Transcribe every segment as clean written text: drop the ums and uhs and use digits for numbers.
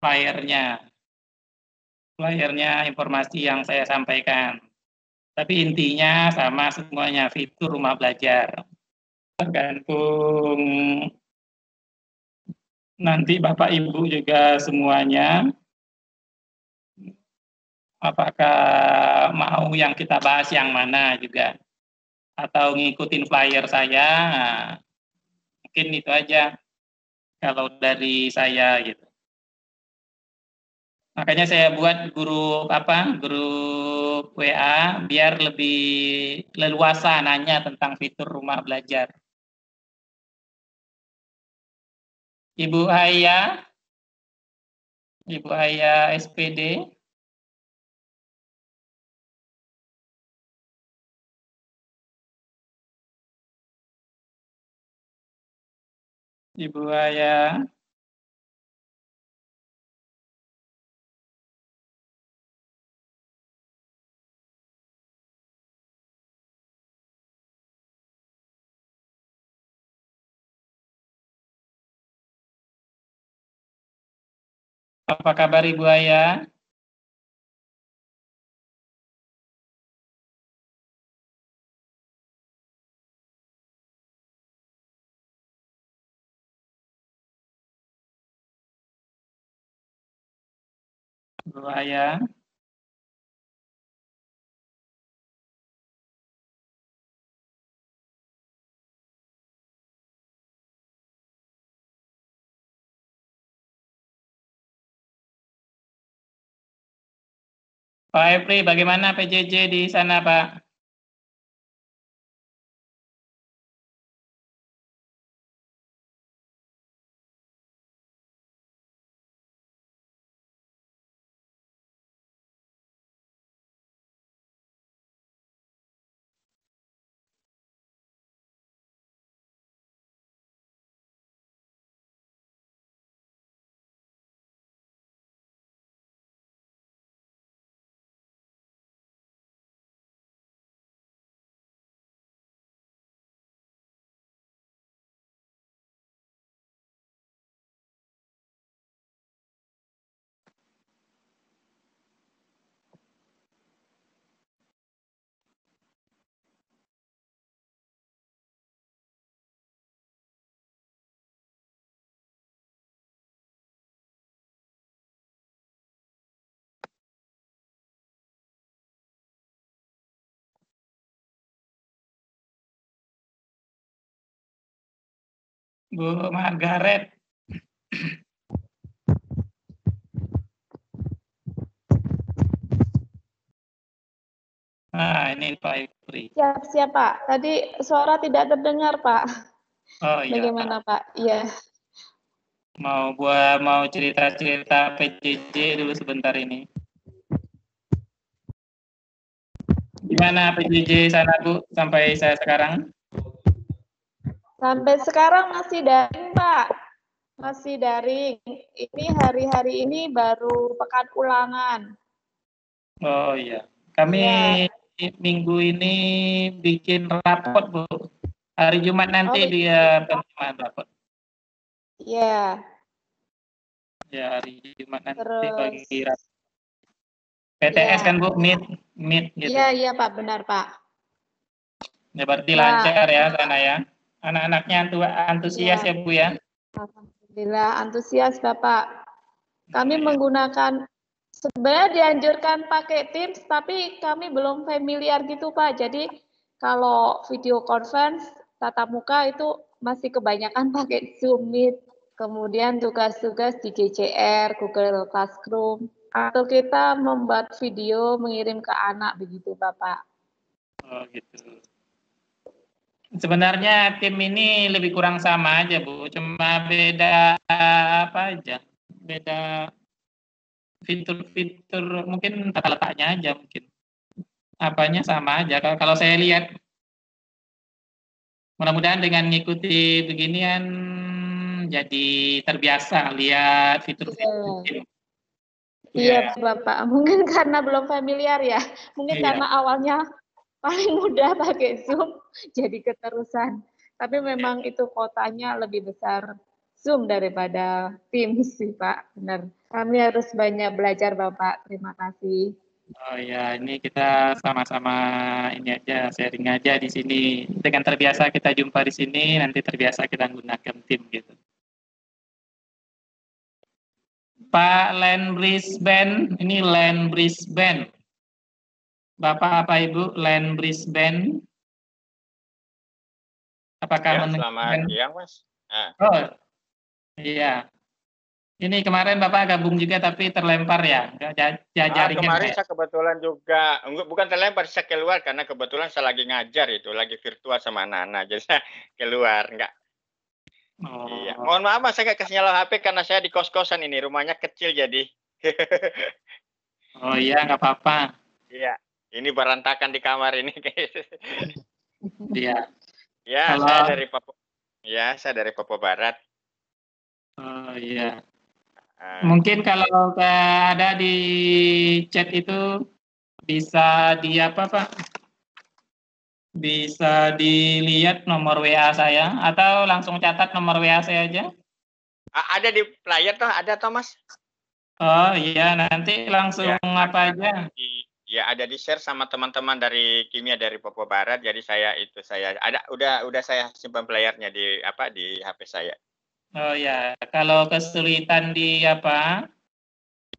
flyernya, informasi yang saya sampaikan. Tapi intinya sama semuanya, fitur rumah belajar. Tergantung nanti Bapak Ibu juga semuanya, apakah mau yang kita bahas yang mana juga, atau ngikutin flyer saya, nah, mungkin itu aja kalau dari saya gitu. Makanya saya buat grup WA biar lebih leluasa nanya tentang fitur rumah belajar. Ibu Haya SPD. Ibu Haya. Apa kabar Ibu Haya? Ibu Haya. Pak Efri, bagaimana PJJ di sana, Pak? Bu Margaret. Nah, ini Pak Efri. Siap, Pak. Tadi suara tidak terdengar, Pak. Oh iya, bagaimana, Pak? Iya. Mau cerita-cerita PJJ dulu sebentar ini. Gimana PJJ sana, Bu, sampai saya sekarang? Sampai sekarang masih daring, Pak. Masih daring. Ini hari-hari ini baru pekan ulangan. Oh iya. Kami minggu ini bikin rapot, Bu. Hari Jumat nanti dia penerimaan rapot. Iya. Ya, hari Jumat nanti Terus bagi rapot. PTS kan, Bu, meet gitu. Iya, Pak, benar, Pak. Ya, berarti lancar ya sana ya. Anak-anaknya antusias ya, Bu ya. Alhamdulillah antusias, Bapak. Kami menggunakan, sebenarnya dianjurkan pakai Teams, tapi kami belum familiar gitu, Pak. Jadi kalau video conference tatap muka itu masih kebanyakan pakai Zoom Meet, kemudian tugas-tugas di GCR, Google Classroom, atau kita membuat video mengirim ke anak begitu, Bapak. Oh gitu. Sebenarnya tim ini lebih kurang sama aja, Bu. Cuma beda apa aja? Beda fitur-fitur, mungkin tata letaknya aja mungkin. Apanya sama aja. Kalau saya lihat, mudah-mudahan dengan mengikuti beginian jadi terbiasa lihat fitur-fitur. Iya, Bapak. Mungkin karena belum familiar ya. Mungkin karena awalnya paling mudah pakai Zoom, jadi keterusan. Tapi memang itu kotanya lebih besar Zoom daripada Teams sih, Pak. Benar. Kami harus banyak belajar, Bapak. Terima kasih. Oh ya, ini kita sama-sama ini aja, sharing aja di sini. Dengan terbiasa kita jumpa di sini, nanti terbiasa kita menggunakan tim gitu. Pak Len Brisbane, ini Len Brisbane. Bapak apa Ibu, Len Brisbane? Apakah Ya, mendengarkan? selamat siang, Mas. Nah, Oh, iya. Ini kemarin Bapak gabung juga tapi terlempar ya, jaringan kemarin ya. saya kebetulan juga, bukan terlempar, saya keluar karena kebetulan saya lagi ngajar itu, lagi virtual sama anak-anak, jadi saya keluar, enggak. Iya, Oh, mohon maaf Mas, saya nggak kasih nyala HP karena saya di kos-kosan ini, rumahnya kecil jadi. oh iya nggak apa-apa. Iya, ini berantakan di kamar ini. Iya. Ya, Kalau saya dari Papua. Ya, saya dari Papua Barat. oh iya. Ah, Mungkin kalau ada di chat itu bisa di apa Pak? Bisa dilihat nomor WA saya atau langsung catat nomor WA saya aja. ada di player toh, ada toh Mas? Oh iya, nanti langsung Ya, apa aja. ya ada di share sama teman-teman dari kimia dari Papua Barat. Jadi saya ada udah saya simpan playernya di di HP saya. Oh ya, kalau kesulitan di apa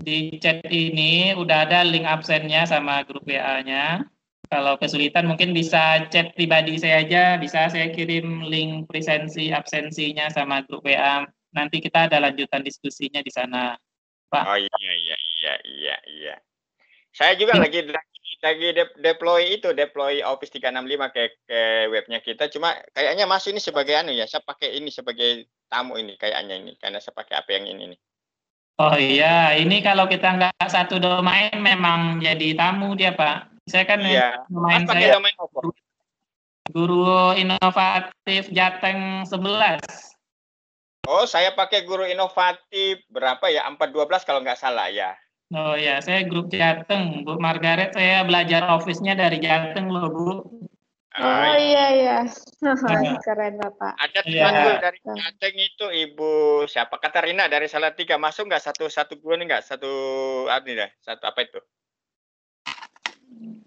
di chat ini udah ada link absennya sama grup WA-nya. Kalau kesulitan mungkin bisa chat pribadi saya aja, bisa saya kirim link presensi absensinya sama grup WA. Nanti kita ada lanjutan diskusinya di sana, Pak. Oh iya. Saya juga Ini, lagi deploy Office 365 ke webnya kita. Cuma kayaknya Mas ini sebagai ya, saya pakai ini sebagai tamu ini kayaknya ini karena saya pakai apa yang ini nih. oh iya, ini kalau kita nggak satu domain memang jadi tamu dia, Pak. Saya kan Iya, Mas domain pakai saya domain apa? Guru Inovatif Jateng 11. Oh, saya pakai Guru Inovatif berapa ya? 412 kalau nggak salah ya. Oh ya, saya grup Jateng, Bu Margaret. Saya belajar Office-nya dari Jateng loh, Bu. Oh Iya. iya, iya. Nah, Keren, Bapak. Ada temanku iya. dari Jateng itu Ibu siapa? Katarina dari Salatiga. Masuk nggak satu guru nih nggak? Satu satu apa itu?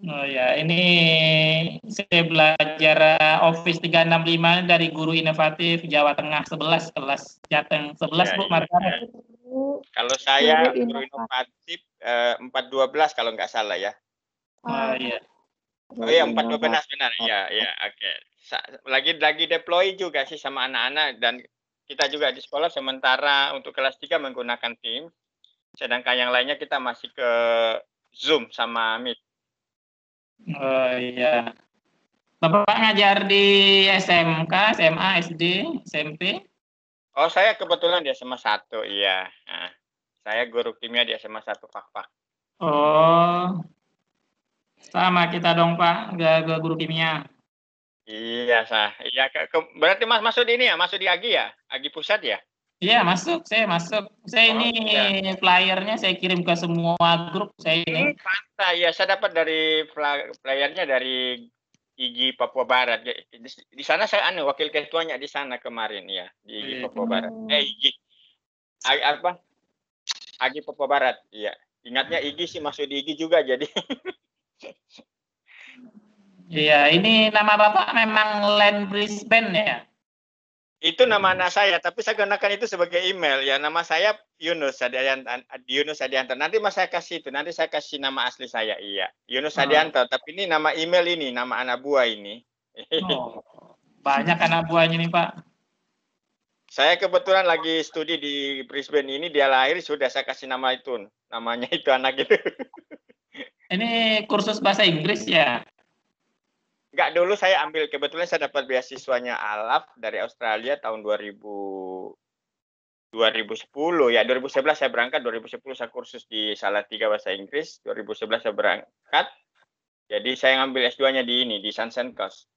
Oh ya, ini saya belajar Office 365 dari Guru Inovatif Jawa Tengah 11 kelas Jateng 11 Iya, Bu iya. Margaret. Kalau Guru saya Guru inovatif. Inovatif 412 kalau nggak salah ya. Oh iya. Oh iya 412 benar. Iya, iya, oke. Lagi deploy juga sih sama anak-anak dan kita juga di sekolah sementara untuk kelas 3 menggunakan Teams. Sedangkan yang lainnya kita masih ke Zoom sama Meet. Oh iya. Bapak ngajar di SMK, SMA, SD, SMP? Oh, saya kebetulan di SMA 1, iya. Nah, saya guru kimia di SMA 1 Fakfak. Oh, sama kita dong Pak, gak guru kimia. Iya, iya, berarti Mas masuk di ini ya, masuk di AGI ya? AGI Pusat ya? Iya masuk, saya masuk. Saya Oh ini iya. flyernya saya kirim ke semua grup saya ini. Pantai ya, saya dapat dari playernya dari IGI Papua Barat. Di sana saya wakil ketuanya di sana kemarin ya, di IGI Iya. Papua Barat. IGI apa? AGI Papua Barat. Iya. Ingatnya IGI sih masuk di IGI juga jadi. Iya, ini nama Bapak memang Len Brisbane ya? Itu nama anak saya, tapi saya gunakan itu sebagai email ya. Nama saya Yunus Adianto. Nanti Mas saya kasih itu, nanti saya kasih nama asli saya. Iya, Yunus Adianto. Tapi ini nama email ini, nama anak buah ini. Oh, banyak anak buahnya nih Pak. Saya kebetulan lagi studi di Brisbane ini, dia lahir sudah saya kasih nama itu. Namanya itu anak itu. Ini kursus bahasa Inggris ya? Enggak, dulu saya ambil, kebetulan saya dapat beasiswanya ALAF dari Australia tahun 2010 ya, 2011 saya berangkat, 2010 saya kursus di Salatiga bahasa Inggris, 2011 saya berangkat. Jadi saya ngambil S2-nya di ini, di Sunshine Coast.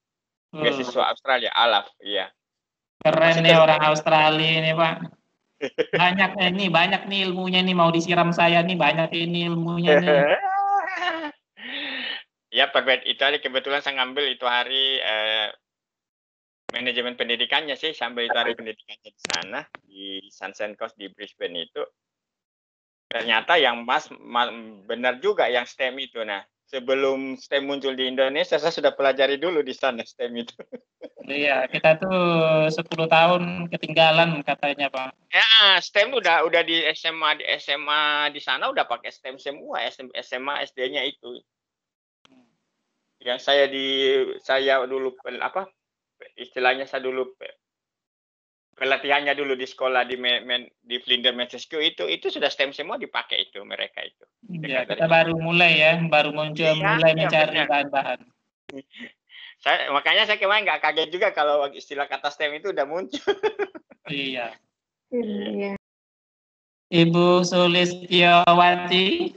Beasiswa Australia, ALAF, iya. Keren Masih nih orang Australia ini Pak. Banyak nih ilmunya nih mau disiram saya nih banyak ini ilmunya nih. Ya, itu hari kebetulan saya ngambil itu hari manajemen pendidikannya sih, sambil itu hari pendidikannya di sana, di Sunshine Coast di Brisbane itu. Ternyata yang benar juga yang STEM itu. Nah, sebelum STEM muncul di Indonesia, saya sudah pelajari dulu di sana STEM itu. Iya, kita tuh 10 tahun ketinggalan katanya, Pak. Ya, STEM udah di SMA di sana udah pakai STEM semua, SMA SD-nya itu. Yang saya dulu istilahnya saya dulu pelatihannya dulu di sekolah di Vlinder Mencesku itu sudah STEM semua dipakai itu mereka itu. Ya, kita baru mulai ya, baru mulai mencari bahan-bahan. Makanya saya kemarin nggak kaget juga kalau istilah kata STEM itu udah muncul. Iya. Iya. Ibu Sulistiawati.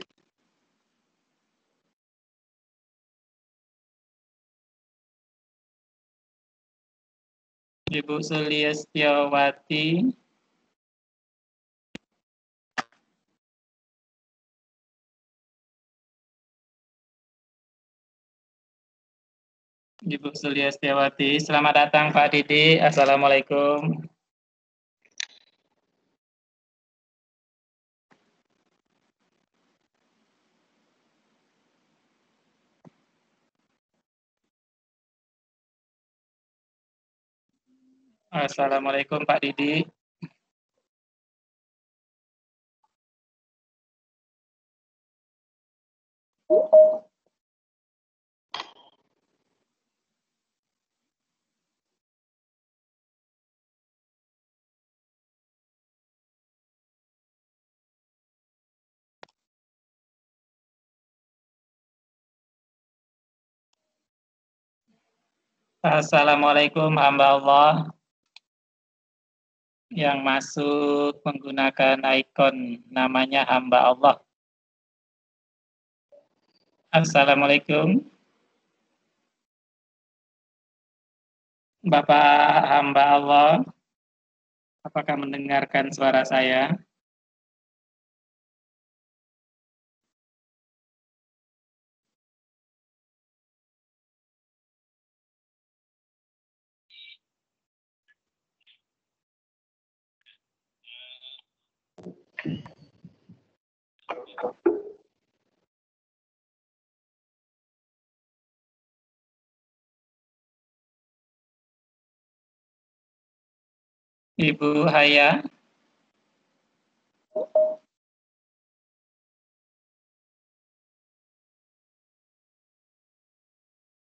Ibu Sulistiawati. Ibu Sulistiawati, selamat datang Pak Didi. Assalamualaikum. Assalamualaikum Pak Didi. Assalamualaikum hamba Allah yang masuk menggunakan ikon namanya hamba Allah. Assalamualaikum. Bapak hamba Allah, apakah mendengarkan suara saya? Ibu Haya.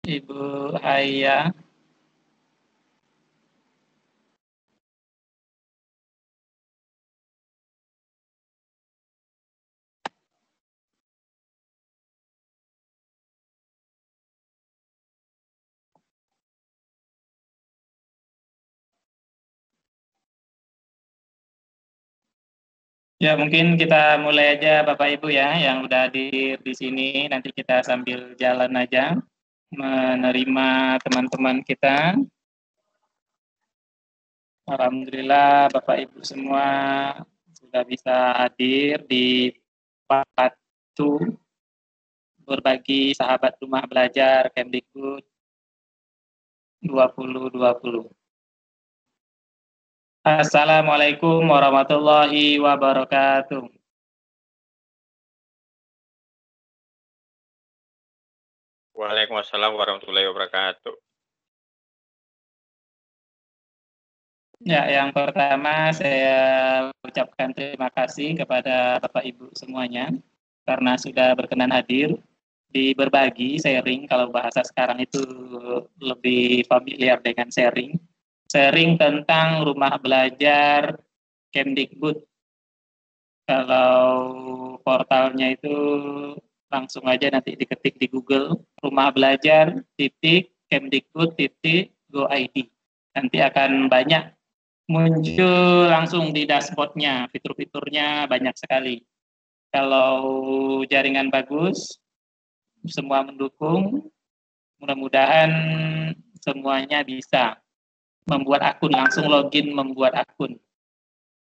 Ibu Haya. Ya, mungkin kita mulai aja Bapak Ibu ya yang udah di sini. Nanti kita sambil jalan aja menerima teman-teman kita. Alhamdulillah Bapak Ibu semua sudah bisa hadir di part 2 berbagi sahabat rumah belajar Kemdikbud 2020. Assalamualaikum warahmatullahi wabarakatuh. Waalaikumsalam warahmatullahi wabarakatuh. Ya, yang pertama saya ucapkan terima kasih kepada Bapak Ibu semuanya karena sudah berkenan hadir di berbagi sharing. Kalau bahasa sekarang itu lebih familiar dengan sharing tentang rumah belajar Kemdikbud. Kalau portalnya itu langsung aja nanti diketik di Google rumah belajar .kemdikbud.go.id. Nanti akan banyak muncul langsung di dashboardnya, fitur-fiturnya banyak sekali. Kalau jaringan bagus, semua mendukung, mudah-mudahan semuanya bisa membuat akun, langsung login membuat akun.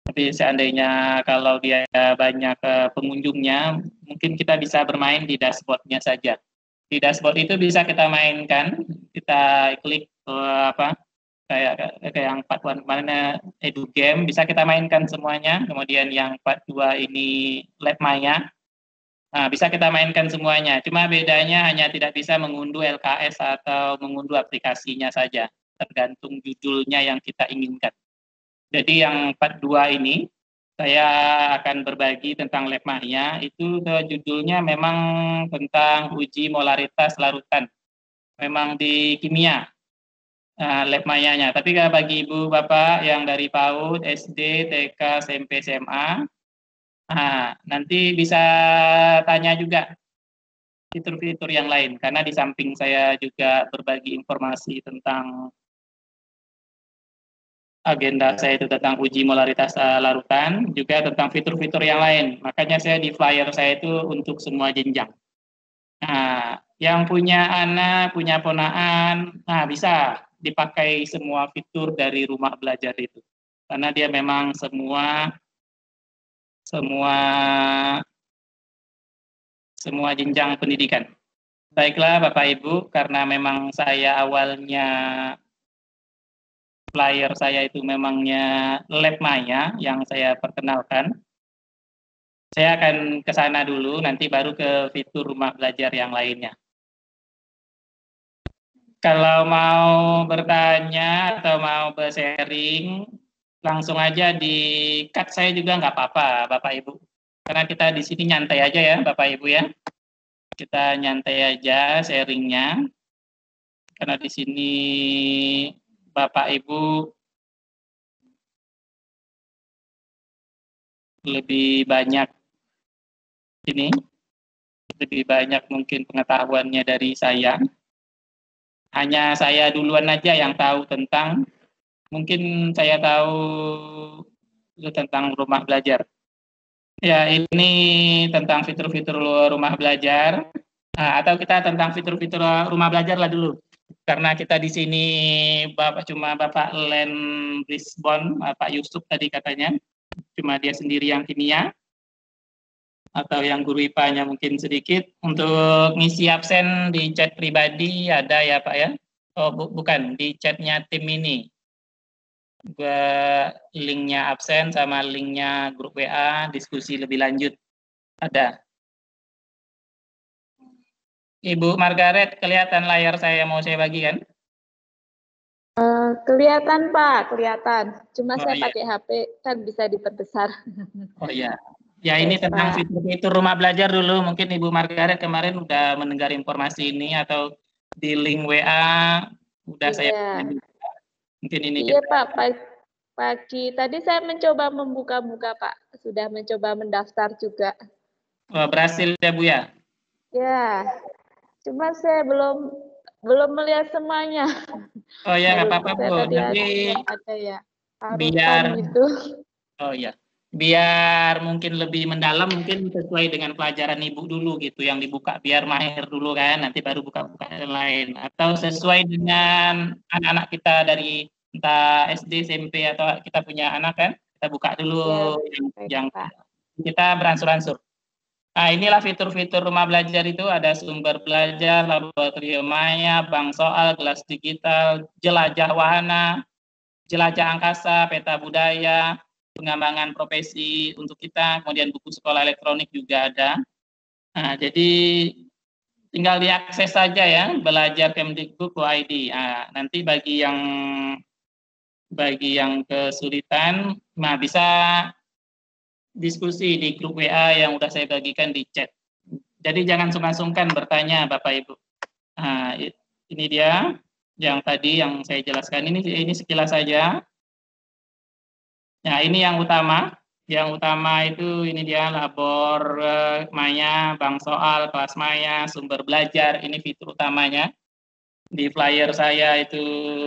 Tapi seandainya kalau dia banyak pengunjungnya, mungkin kita bisa bermain di dashboardnya saja. Di dashboard itu bisa kita mainkan, kita klik kayak yang part 1 kemarin Edu Game bisa kita mainkan semuanya. Kemudian yang part 2 ini Lab Maya. Nah, bisa kita mainkan semuanya. Cuma bedanya hanya tidak bisa mengunduh LKS atau mengunduh aplikasinya saja. Tergantung judulnya yang kita inginkan. Jadi yang part 2 ini saya akan berbagi tentang Lab Maya. Itu judulnya memang tentang uji molaritas larutan. Memang di kimia. Lab Mayanya. Tapi kalau bagi ibu bapak yang dari PAUD, SD, TK, SMP, SMA, nanti bisa tanya juga fitur-fitur yang lain. Karena di samping saya juga berbagi informasi tentang agenda saya itu tentang uji molaritas larutan, juga tentang fitur-fitur yang lain. Makanya saya di flyer saya itu untuk semua jenjang. Nah, yang punya anak, punya ponaan, bisa dipakai semua fitur dari rumah belajar itu. Karena dia memang semua jenjang pendidikan. Baiklah Bapak Ibu, karena memang saya awalnya flyer saya itu memangnya Lab Maya yang saya perkenalkan. Saya akan ke sana dulu, nanti baru ke fitur rumah belajar yang lainnya. Kalau mau bertanya atau mau sharing, langsung aja di cut saya juga nggak apa-apa, Bapak Ibu. Karena kita di sini nyantai aja ya, Bapak Ibu ya. Kita nyantai aja sharingnya. Karena di sini Bapak Ibu lebih banyak mungkin pengetahuannya dari saya. Hanya saya duluan aja yang tahu tentang, mungkin saya tahu tentang rumah belajar. Ya, ini tentang fitur-fitur rumah belajar, atau kita tentang fitur-fitur rumah belajar lah dulu. Karena kita di sini Bapak Len Brisbon, Pak Yusuf tadi katanya, cuma dia sendiri yang kimia, atau yang guru IPA-nya mungkin sedikit. Untuk ngisi absen di chat pribadi ada ya Pak ya? Oh bukan, di chatnya tim ini. Linknya absen sama linknya grup WA diskusi lebih lanjut. Ada. Ibu Margaret, kelihatan layar saya mau saya bagi kan? Kelihatan Pak, kelihatan. Cuma saya iya. pakai HP kan bisa diperbesar. Oh iya. Ya ini tentang fitur-fitur rumah belajar dulu. Mungkin Ibu Margaret kemarin udah mendengar informasi ini atau di link WA udah saya mungkin ini. Iya Pak, pagi tadi saya mencoba membuka-buka Pak, sudah mencoba mendaftar juga. Berhasil ya Bu ya? Ya, cuma saya belum melihat semuanya. Oh ya nggak apa-apa Bu. Nanti ada ya. Biar itu. Oh ya, biar mungkin lebih mendalam, mungkin sesuai dengan pelajaran Ibu dulu gitu, yang dibuka biar mahir dulu kan, nanti baru buka-buka yang lain. Atau sesuai dengan anak-anak kita dari entah SD, SMP, atau kita punya anak kan, kita buka dulu yang kita beransur-ansur. Nah, inilah fitur-fitur rumah belajar itu, ada sumber belajar, laboratorium maya, bank soal, kelas digital, jelajah wahana, jelajah angkasa, peta budaya, pengembangan profesi untuk kita, kemudian buku sekolah elektronik juga ada. Nah, jadi tinggal diakses saja ya, belajar Kemdikbud.id. Nah, nanti bagi yang kesulitan, bisa diskusi di grup WA yang udah saya bagikan di chat. Jadi jangan sungkan-sungkan bertanya Bapak Ibu. Nah, ini dia yang tadi yang saya jelaskan, ini sekilas saja. Nah, ini yang utama. Yang utama itu ini dia labor maya, bank soal, kelas maya, sumber belajar, ini fitur utamanya. Di flyer saya itu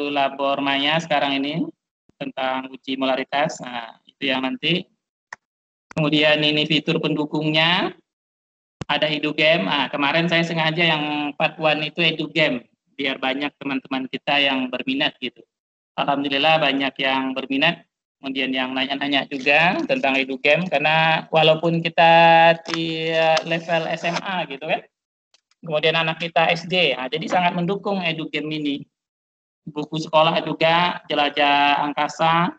labor maya sekarang ini tentang uji molaritas. Nah, itu yang nanti. Kemudian ini fitur pendukungnya. Ada EduGame. Kemarin saya sengaja yang part 1 itu EduGame biar banyak teman-teman kita yang berminat gitu. Alhamdulillah banyak yang berminat. Kemudian yang nanya-nanya juga tentang EduGame, karena walaupun kita di level SMA gitu kan, kemudian anak kita SD, jadi sangat mendukung EduGame ini. buku sekolah juga, jelajah angkasa,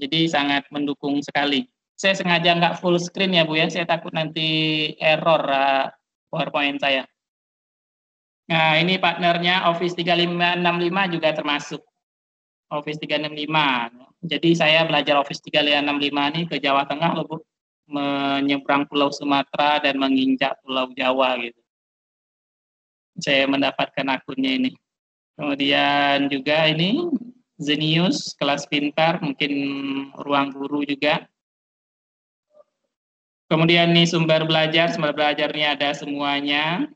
jadi sangat mendukung sekali. Saya sengaja nggak full screen ya Bu ya, saya takut nanti error PowerPoint saya. Nah ini partnernya Office 3565 juga termasuk. Office 365. Jadi saya belajar Office 365 ini ke Jawa Tengah loh Bu, menyeberang Pulau Sumatera dan menginjak Pulau Jawa gitu. Saya mendapatkan akunnya ini. Kemudian juga ini Zenius, kelas pintar, mungkin ruang guru juga. Kemudian ini sumber belajarnya ada semuanya.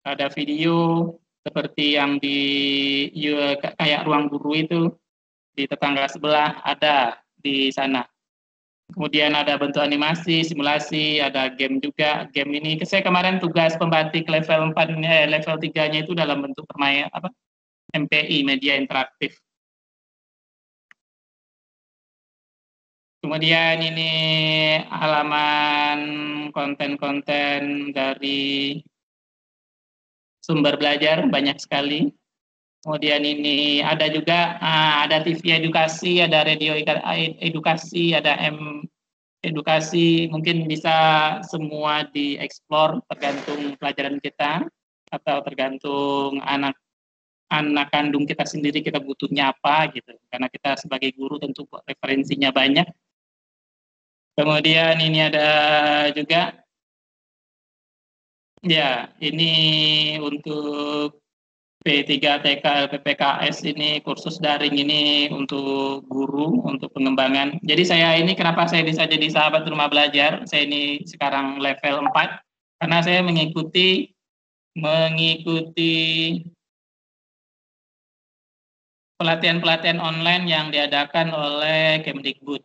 Ada video seperti yang di kayak ruang guru itu di tetangga sebelah ada di sana. Kemudian ada bentuk animasi, simulasi, ada game juga. Game ini saya kemarin tugas pembatik level 4 level 3-nya itu dalam bentuk permainan MPI, media interaktif. Kemudian ini halaman konten-konten dari sumber belajar banyak sekali. Kemudian ini ada juga ada TV edukasi, ada radio edukasi, ada edukasi, mungkin bisa semua dieksplor tergantung pelajaran kita atau tergantung anak kandung kita sendiri, kita butuhnya apa gitu. Karena kita sebagai guru tentu referensinya banyak. Kemudian ini ada juga ya, ini untuk P3TK LPPKS ini kursus daring ini untuk guru, untuk pengembangan. Jadi saya ini kenapa saya bisa jadi sahabat rumah belajar? Saya ini sekarang level 4 karena saya mengikuti pelatihan-pelatihan online yang diadakan oleh Kemdikbud,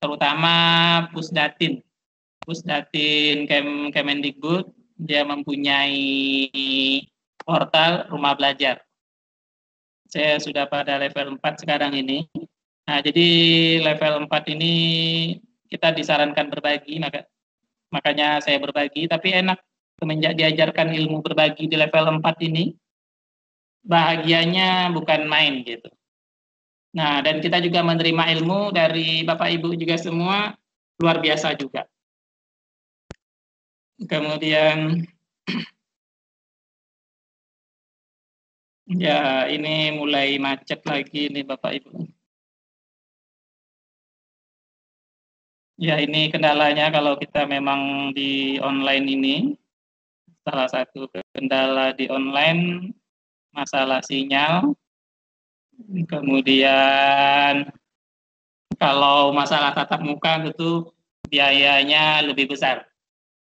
terutama Pusdatin Kemendikbud. Dia mempunyai portal rumah belajar. Saya sudah pada level 4 sekarang ini. Nah, jadi level 4 ini kita disarankan berbagi, makanya saya berbagi, tapi enak semenjak diajarkan ilmu berbagi di level 4 ini, bahagianya bukan main gitu. Nah, dan kita juga menerima ilmu dari Bapak Ibu juga semua, luar biasa juga. Kemudian ya, ini mulai macet lagi nih Bapak Ibu. Ya, ini kendalanya kalau kita memang di online ini. Salah satu kendala di online masalah sinyal. Kemudian kalau masalah tatap muka tentu biayanya lebih besar.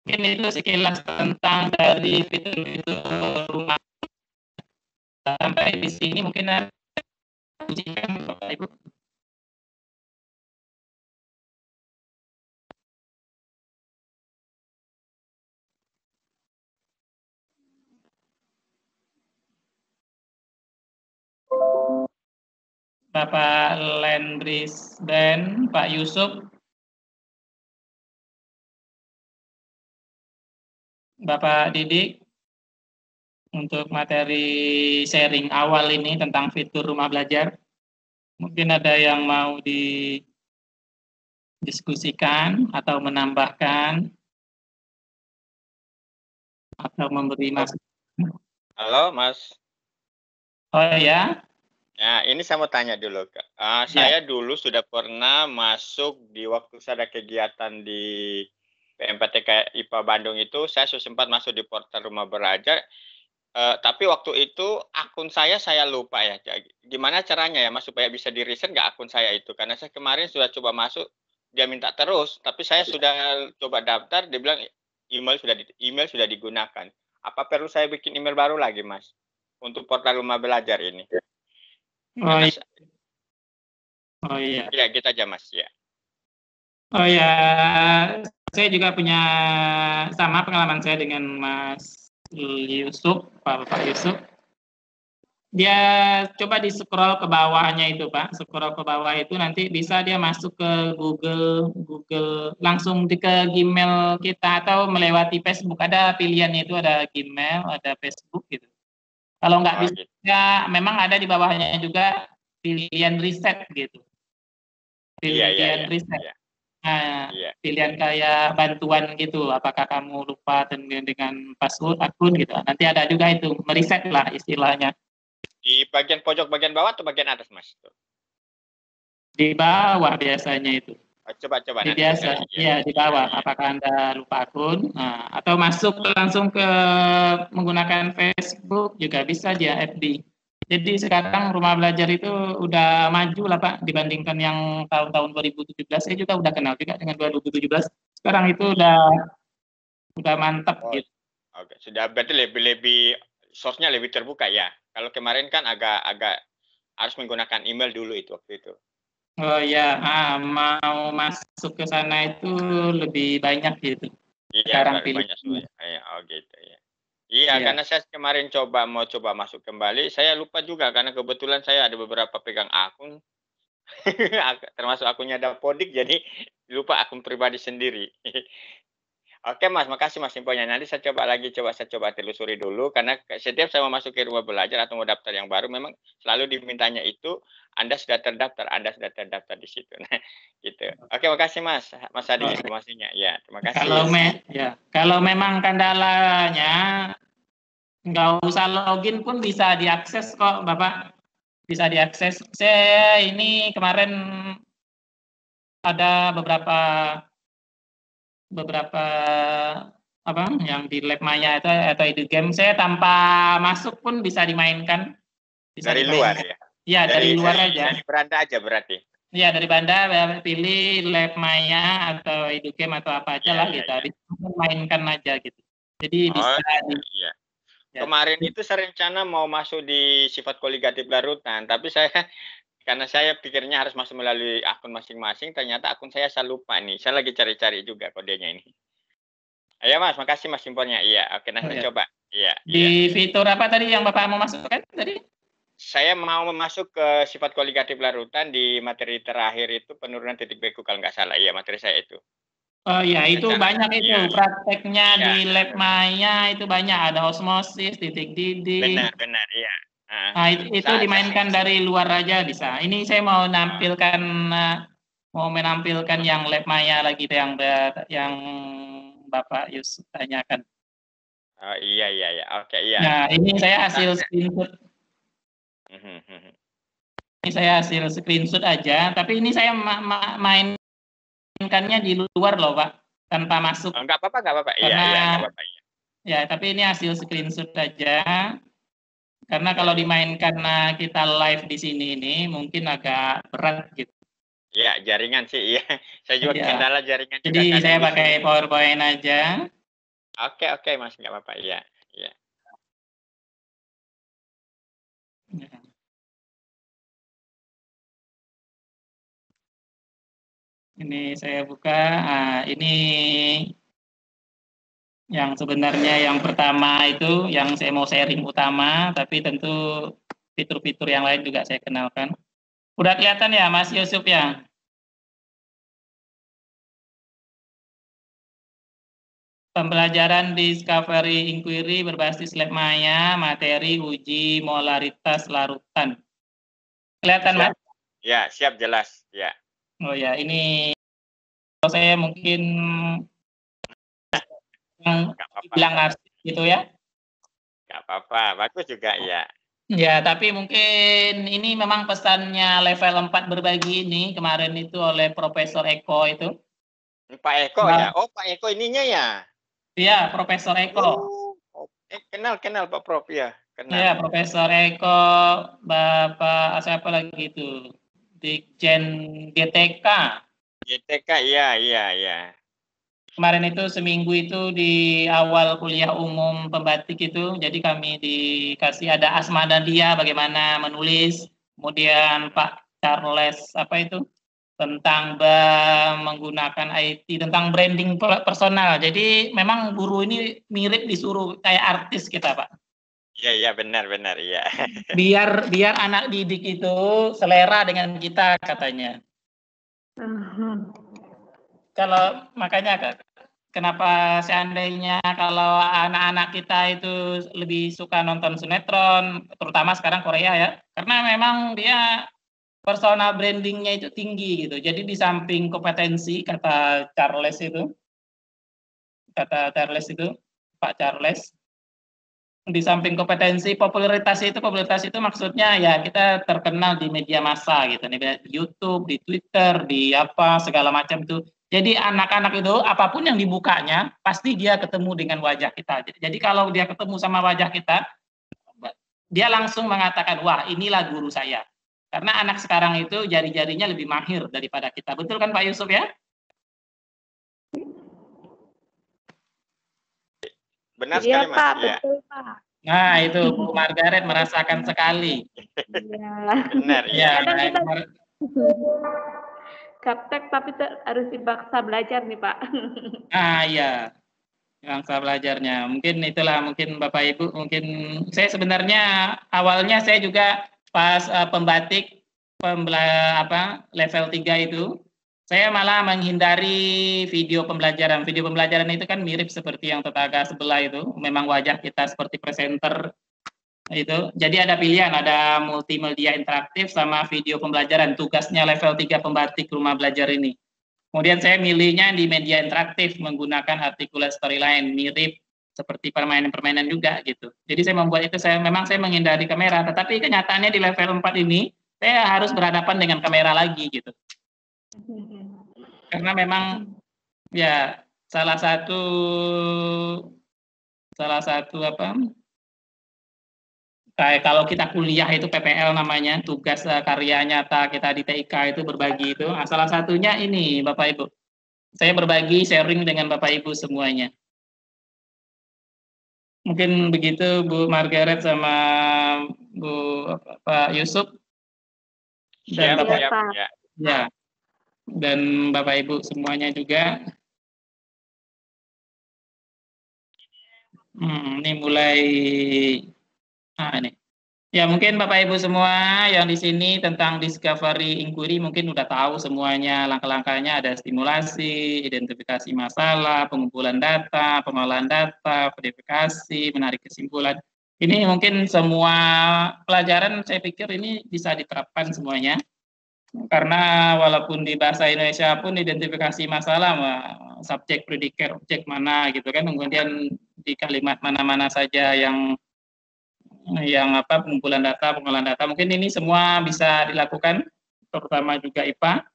Mungkin itu sekilas tentang dari fitur-fitur rumah. Sampai di sini mungkin Bapak Ibu. Bapak Lendris Ben, Pak Yusuf, Bapak Didik, untuk materi sharing awal ini tentang fitur rumah belajar. Mungkin ada yang mau didiskusikan atau menambahkan atau memberi masukan. Halo, Mas. Oh ya? Nah, ini saya mau tanya dulu, Kak. Saya dulu sudah pernah masuk di waktu saya ada kegiatan di PMPTK IPA Bandung itu, saya sempat masuk di portal rumah belajar. Tapi waktu itu akun saya lupa ya. Gimana caranya ya, Mas, supaya bisa di-reset nggak akun saya itu? Karena saya kemarin sudah coba masuk, dia minta terus, tapi saya sudah coba daftar, dia bilang email sudah digunakan. Apa perlu saya bikin email baru lagi, Mas, untuk portal rumah belajar ini? Oh iya. Oh iya. Ya, gitu aja, Mas, ya. Oh ya, saya juga punya sama pengalaman saya dengan Mas Yusuf, Pak Yusuf. Dia coba di-scroll ke bawahnya itu, Pak. Scroll ke bawah itu nanti bisa dia masuk ke Google langsung ke Gmail kita atau melewati Facebook. Ada pilihannya itu, ada Gmail, ada Facebook gitu. Kalau nggak Oh, bisa, gitu. memang ada di bawahnya juga pilihan riset gitu. Iya, iya, Pilihan iya. riset. Iya, Nah, iya. pilihan kayak bantuan gitu. Apakah kamu lupa dengan password akun gitu. Nanti ada juga itu, meriset lah istilahnya. Di bagian pojok bagian bawah atau bagian atas, Mas? Tuh. Di bawah biasanya itu. Oh, coba Di nanti saya biasa, cari. Iya, ya di iya, bawah. iya. Apakah Anda lupa akun? Nah, atau masuk langsung ke menggunakan Facebook juga bisa dia FB. Jadi sekarang rumah belajar itu udah maju lah Pak dibandingkan yang tahun-tahun 2017. Saya juga udah kenal juga dengan 2017. Sekarang itu udah mantap Oh, gitu. oke. Sudah berarti lebih source-nya lebih terbuka ya. Kalau kemarin kan agak harus menggunakan email dulu itu waktu itu. Oh ya, mau masuk ke sana itu lebih banyak gitu. Iya, Sekarang banyak pilihannya. sulit. Iya, oh gitu ya. Iya, Iya. karena saya kemarin mau coba masuk kembali, saya lupa juga karena kebetulan saya ada beberapa pegang akun, termasuk akunnya Dapodik, jadi lupa akun pribadi sendiri. Oke Mas, makasih Mas infonya. Nanti saya coba telusuri dulu karena setiap saya mau masuk ke rumah belajar atau mau daftar yang baru memang selalu dimintanya itu Anda sudah terdaftar di situ. Nah, gitu. Oke, makasih Mas, Mas Adi Oh, informasinya. Ya, terima kalau kasih. kalau memang kendalanya nggak usah login pun bisa diakses kok, Bapak. Bisa diakses. Saya ini kemarin ada beberapa apa yang di Lab Maya itu atau itu game saya tanpa masuk pun bisa dimainkan, bisa Dari luar dimainkan. ya. Ya, dari luar aja. Dari beranda aja berarti. Ya, dari Banda pilih Lab Maya atau itu game atau apa aja Iya, lah iya, gitu. iya. Habis itu mainkan aja gitu. Jadi Oh, bisa gitu. Iya. ya. Kemarin itu saya rencana mau masuk di sifat koligatif larutan, tapi saya karena saya pikirnya harus masuk melalui akun masing-masing, ternyata akun saya lupa nih. Saya lagi cari-cari juga kodenya ini. Iya Mas, makasih Mas infonya. Iya, oke nanti Oh, saya ya. coba. Iya, iya. Di fitur apa tadi yang Bapak mau masukkan tadi? Saya mau masuk ke sifat koligatif larutan di materi terakhir itu penurunan titik beku kalau nggak salah. Iya, materi saya itu. Oh iya, itu Rencana. banyak itu Iya, prakteknya iya. di Lab Maya itu banyak ada osmosis, titik didih. Benar, benar, iya. Nah, itu dimainkan dari luar aja bisa. Ini saya mau nampilkan mau menampilkan yang Lab Maya lagi yang Bapak Yus tanyakan. Oh, iya, iya, iya. Oke, iya. Nah, ini saya Nah, hasil screenshot. Ini saya hasil screenshot aja, tapi ini saya mainkannya di luar loh, Pak, tanpa masuk. oh, nggak apa-apa, nggak apa-apa. Iya, iya, Karena nggak apa-apa. Iya. ya, tapi ini hasil screenshot aja. Karena Iya, kalau iya. dimainkan kita live di sini ini mungkin agak berat gitu. Iya, jaringan sih, iya. Saya juga Ya, kendala jaringan juga jadi kadang saya di pakai sini. PowerPoint aja. Oke, oke, Mas, nggak apa-apa. Iya, iya. Ini saya buka. Nah, ini yang sebenarnya yang pertama itu yang saya mau sharing utama, tapi tentu fitur-fitur yang lain juga saya kenalkan. Udah kelihatan ya Mas Yusuf ya? Pembelajaran Discovery Inquiry berbasis Lab Maya, materi uji molaritas larutan. Kelihatan Siap. Mas? Ya, siap jelas. Ya. Oh ya, ini kalau saya mungkin yang Nggak apa-apa. bilang asik gitu ya. Nggak apa-apa. Bagus juga, ya. Ya, tapi mungkin ini memang pesannya level 4 berbagi ini kemarin itu oleh Profesor Eko itu. Pak Eko ya. Nah, Oh, Pak Eko ininya ya. iya, Profesor Eko. Oh, kenal Pak Prof ya. Kenal. Iya, Profesor Eko, Bapak siapa lagi itu? Dirjen GTK. YTK, iya, iya, iya. Kemarin itu seminggu itu di awal kuliah umum pembatik itu, jadi kami dikasih ada Asma dan dia bagaimana menulis, kemudian Pak Charles apa itu tentang menggunakan IT, tentang branding personal. Jadi memang guru ini mirip disuruh kayak artis kita, Pak. Iya, iya, benar, iya. Biar anak didik itu selera dengan kita katanya. Kalau makanya kenapa seandainya kalau anak-anak kita itu lebih suka nonton sinetron, terutama sekarang Korea ya, karena memang dia personal brandingnya itu tinggi gitu. Jadi di samping kompetensi, kata Charles itu, Pak Charles, di samping kompetensi, popularitas itu maksudnya ya kita terkenal di media massa gitu, di YouTube, di Twitter, di apa segala macam itu. Jadi anak-anak itu apapun yang dibukanya pasti dia ketemu dengan wajah kita. Jadi kalau dia ketemu sama wajah kita, dia langsung mengatakan, wah inilah guru saya. Karena anak sekarang itu jari-jarinya lebih mahir daripada kita. Betul kan Pak Yusuf ya? Benar Iya sekali Mas. Pak, Ya. betul Pak. Nah itu Bu Margaret merasakan sekali. Iya. Benar ya. Kadang kita gaptek tapi harus dipaksa belajar nih Pak. Iya, bangsa belajarnya. Mungkin itulah, mungkin Bapak Ibu, mungkin saya sebenarnya awalnya saya juga pas pembatik level 3 itu, saya malah menghindari video pembelajaran. Video pembelajaran itu kan mirip seperti yang tetangga sebelah itu, memang wajah kita seperti presenter itu. Jadi ada pilihan, ada multimedia interaktif sama video pembelajaran. Tugasnya level 3 pembatik rumah belajar ini. Kemudian saya milihnya di media interaktif menggunakan articulate storyline, mirip seperti permainan-permainan juga gitu. Jadi saya membuat itu, saya menghindari kamera, tetapi kenyataannya di level 4 ini saya harus berhadapan dengan kamera lagi gitu. Karena memang ya salah satu apa, kayak kalau kita kuliah itu PPL namanya, tugas karya nyata kita di TIK itu berbagi itu. Nah, salah satunya ini Bapak Ibu, saya berbagi sharing dengan Bapak Ibu semuanya. Mungkin begitu Bu Margaret sama Pak Yusuf dan Siap, Bapak siap, ya. ya, dan Bapak Ibu semuanya juga. Ini mulai ini. Ya mungkin Bapak Ibu semua yang di sini tentang discovery inquiry mungkin udah tahu semuanya langkah-langkahnya, ada stimulasi, identifikasi masalah, pengumpulan data, pengolahan data, verifikasi, menarik kesimpulan. Ini mungkin semua pelajaran saya pikir ini bisa diterapkan semuanya. Karena walaupun di bahasa Indonesia pun identifikasi masalah, subjek, predikat, objek mana gitu kan, kemudian di kalimat mana-mana saja yang pengumpulan data, pengolahan data, mungkin ini semua bisa dilakukan, terutama juga IPA.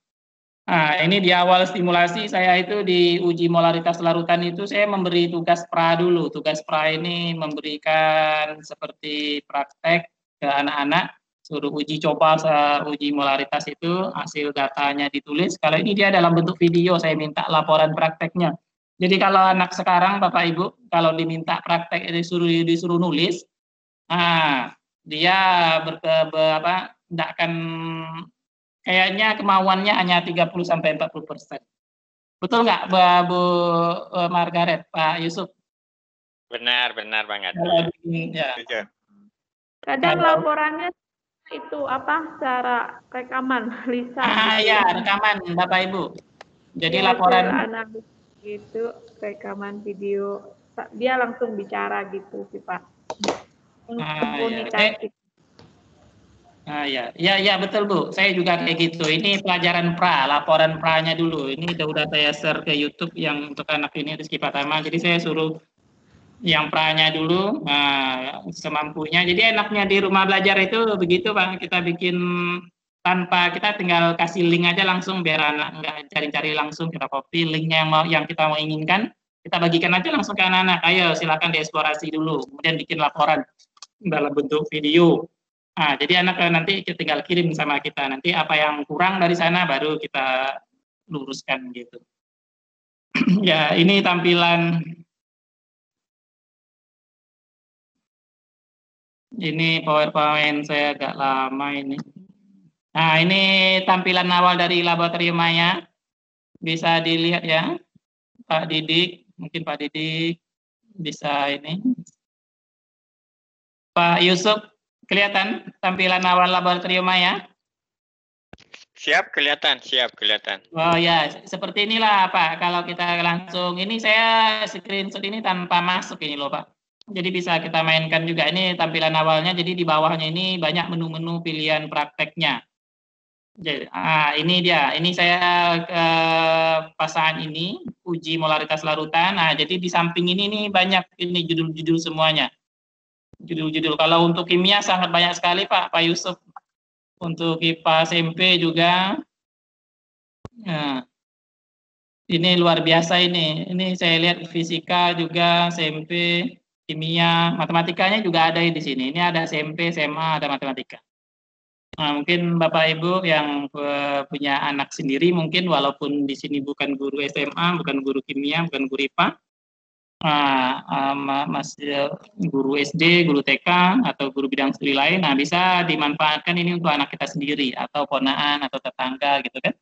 Nah, ini di awal stimulasi saya itu di uji molaritas larutan itu saya memberi tugas pra dulu. Tugas pra ini memberikan seperti praktek ke anak-anak, suruh uji coba uji molaritas itu, hasil datanya ditulis. Kalau ini dia dalam bentuk video, saya minta laporan prakteknya. Jadi kalau anak sekarang Bapak Ibu, kalau diminta praktek disuruh nulis, dia tidak akan, kayaknya kemauannya hanya 30-40%. Betul nggak Bu Margaret, Pak Yusuf? Benar banget. Ya. Kadang laporannya itu cara rekaman, Lisa. Ya, rekaman Bapak Ibu. Jadi ya, laporan analis gitu, rekaman video, dia langsung bicara gitu sih Pak. Komunikasi. Ya betul Bu. Saya juga kayak gitu. Ini pelajaran pra, laporan pra-nya dulu. Ini udah saya share ke YouTube yang untuk anak ini Rizky Pratama. Jadi saya suruh yang pra-nya dulu, semampunya. Jadi enaknya di rumah belajar itu begitu Pak. Kita bikin tanpa, kita tinggal kasih link aja langsung, biar anak nggak cari-cari langsung, kita copy linknya yang kita mau inginkan, kita bagikan aja langsung ke anak-anak. Ayo silakan dieksplorasi dulu, kemudian bikin laporan dalam bentuk video. Jadi anak nanti tinggal kirim sama kita. Nanti apa yang kurang dari sana baru kita luruskan gitu. Ya, ini tampilan. Ini PowerPoint saya agak lama ini. Nah, ini tampilan awal dari laboratorium Maya. Bisa dilihat ya, Pak Didik. Mungkin Pak Didik bisa ini. Pak Yusuf, kelihatan tampilan awal laboratorium Maya? Siap kelihatan. Oh ya, seperti inilah Pak. Kalau kita langsung ini saya screenshot ini tanpa masuk ini loh Pak. Jadi bisa kita mainkan juga ini tampilan awalnya. Jadi di bawahnya ini banyak menu-menu pilihan prakteknya. Jadi, ini dia. Ini saya pasangan ini uji molaritas larutan. Nah, jadi di samping ini nih banyak ini judul-judul semuanya. Judul-judul. Kalau untuk kimia sangat banyak sekali Pak Yusuf. Untuk IPA SMP juga. Nah, ini luar biasa ini. Ini saya lihat fisika juga, SMP, kimia, matematikanya juga ada di sini. Ini ada SMP, SMA, ada matematika. Nah, mungkin Bapak Ibu yang punya anak sendiri, mungkin walaupun di sini bukan guru SMA, bukan guru kimia, bukan guru IPA, guru SD, guru TK, atau guru bidang studi lain, nah bisa dimanfaatkan ini untuk anak kita sendiri, atau ponaan, atau tetangga gitu kan.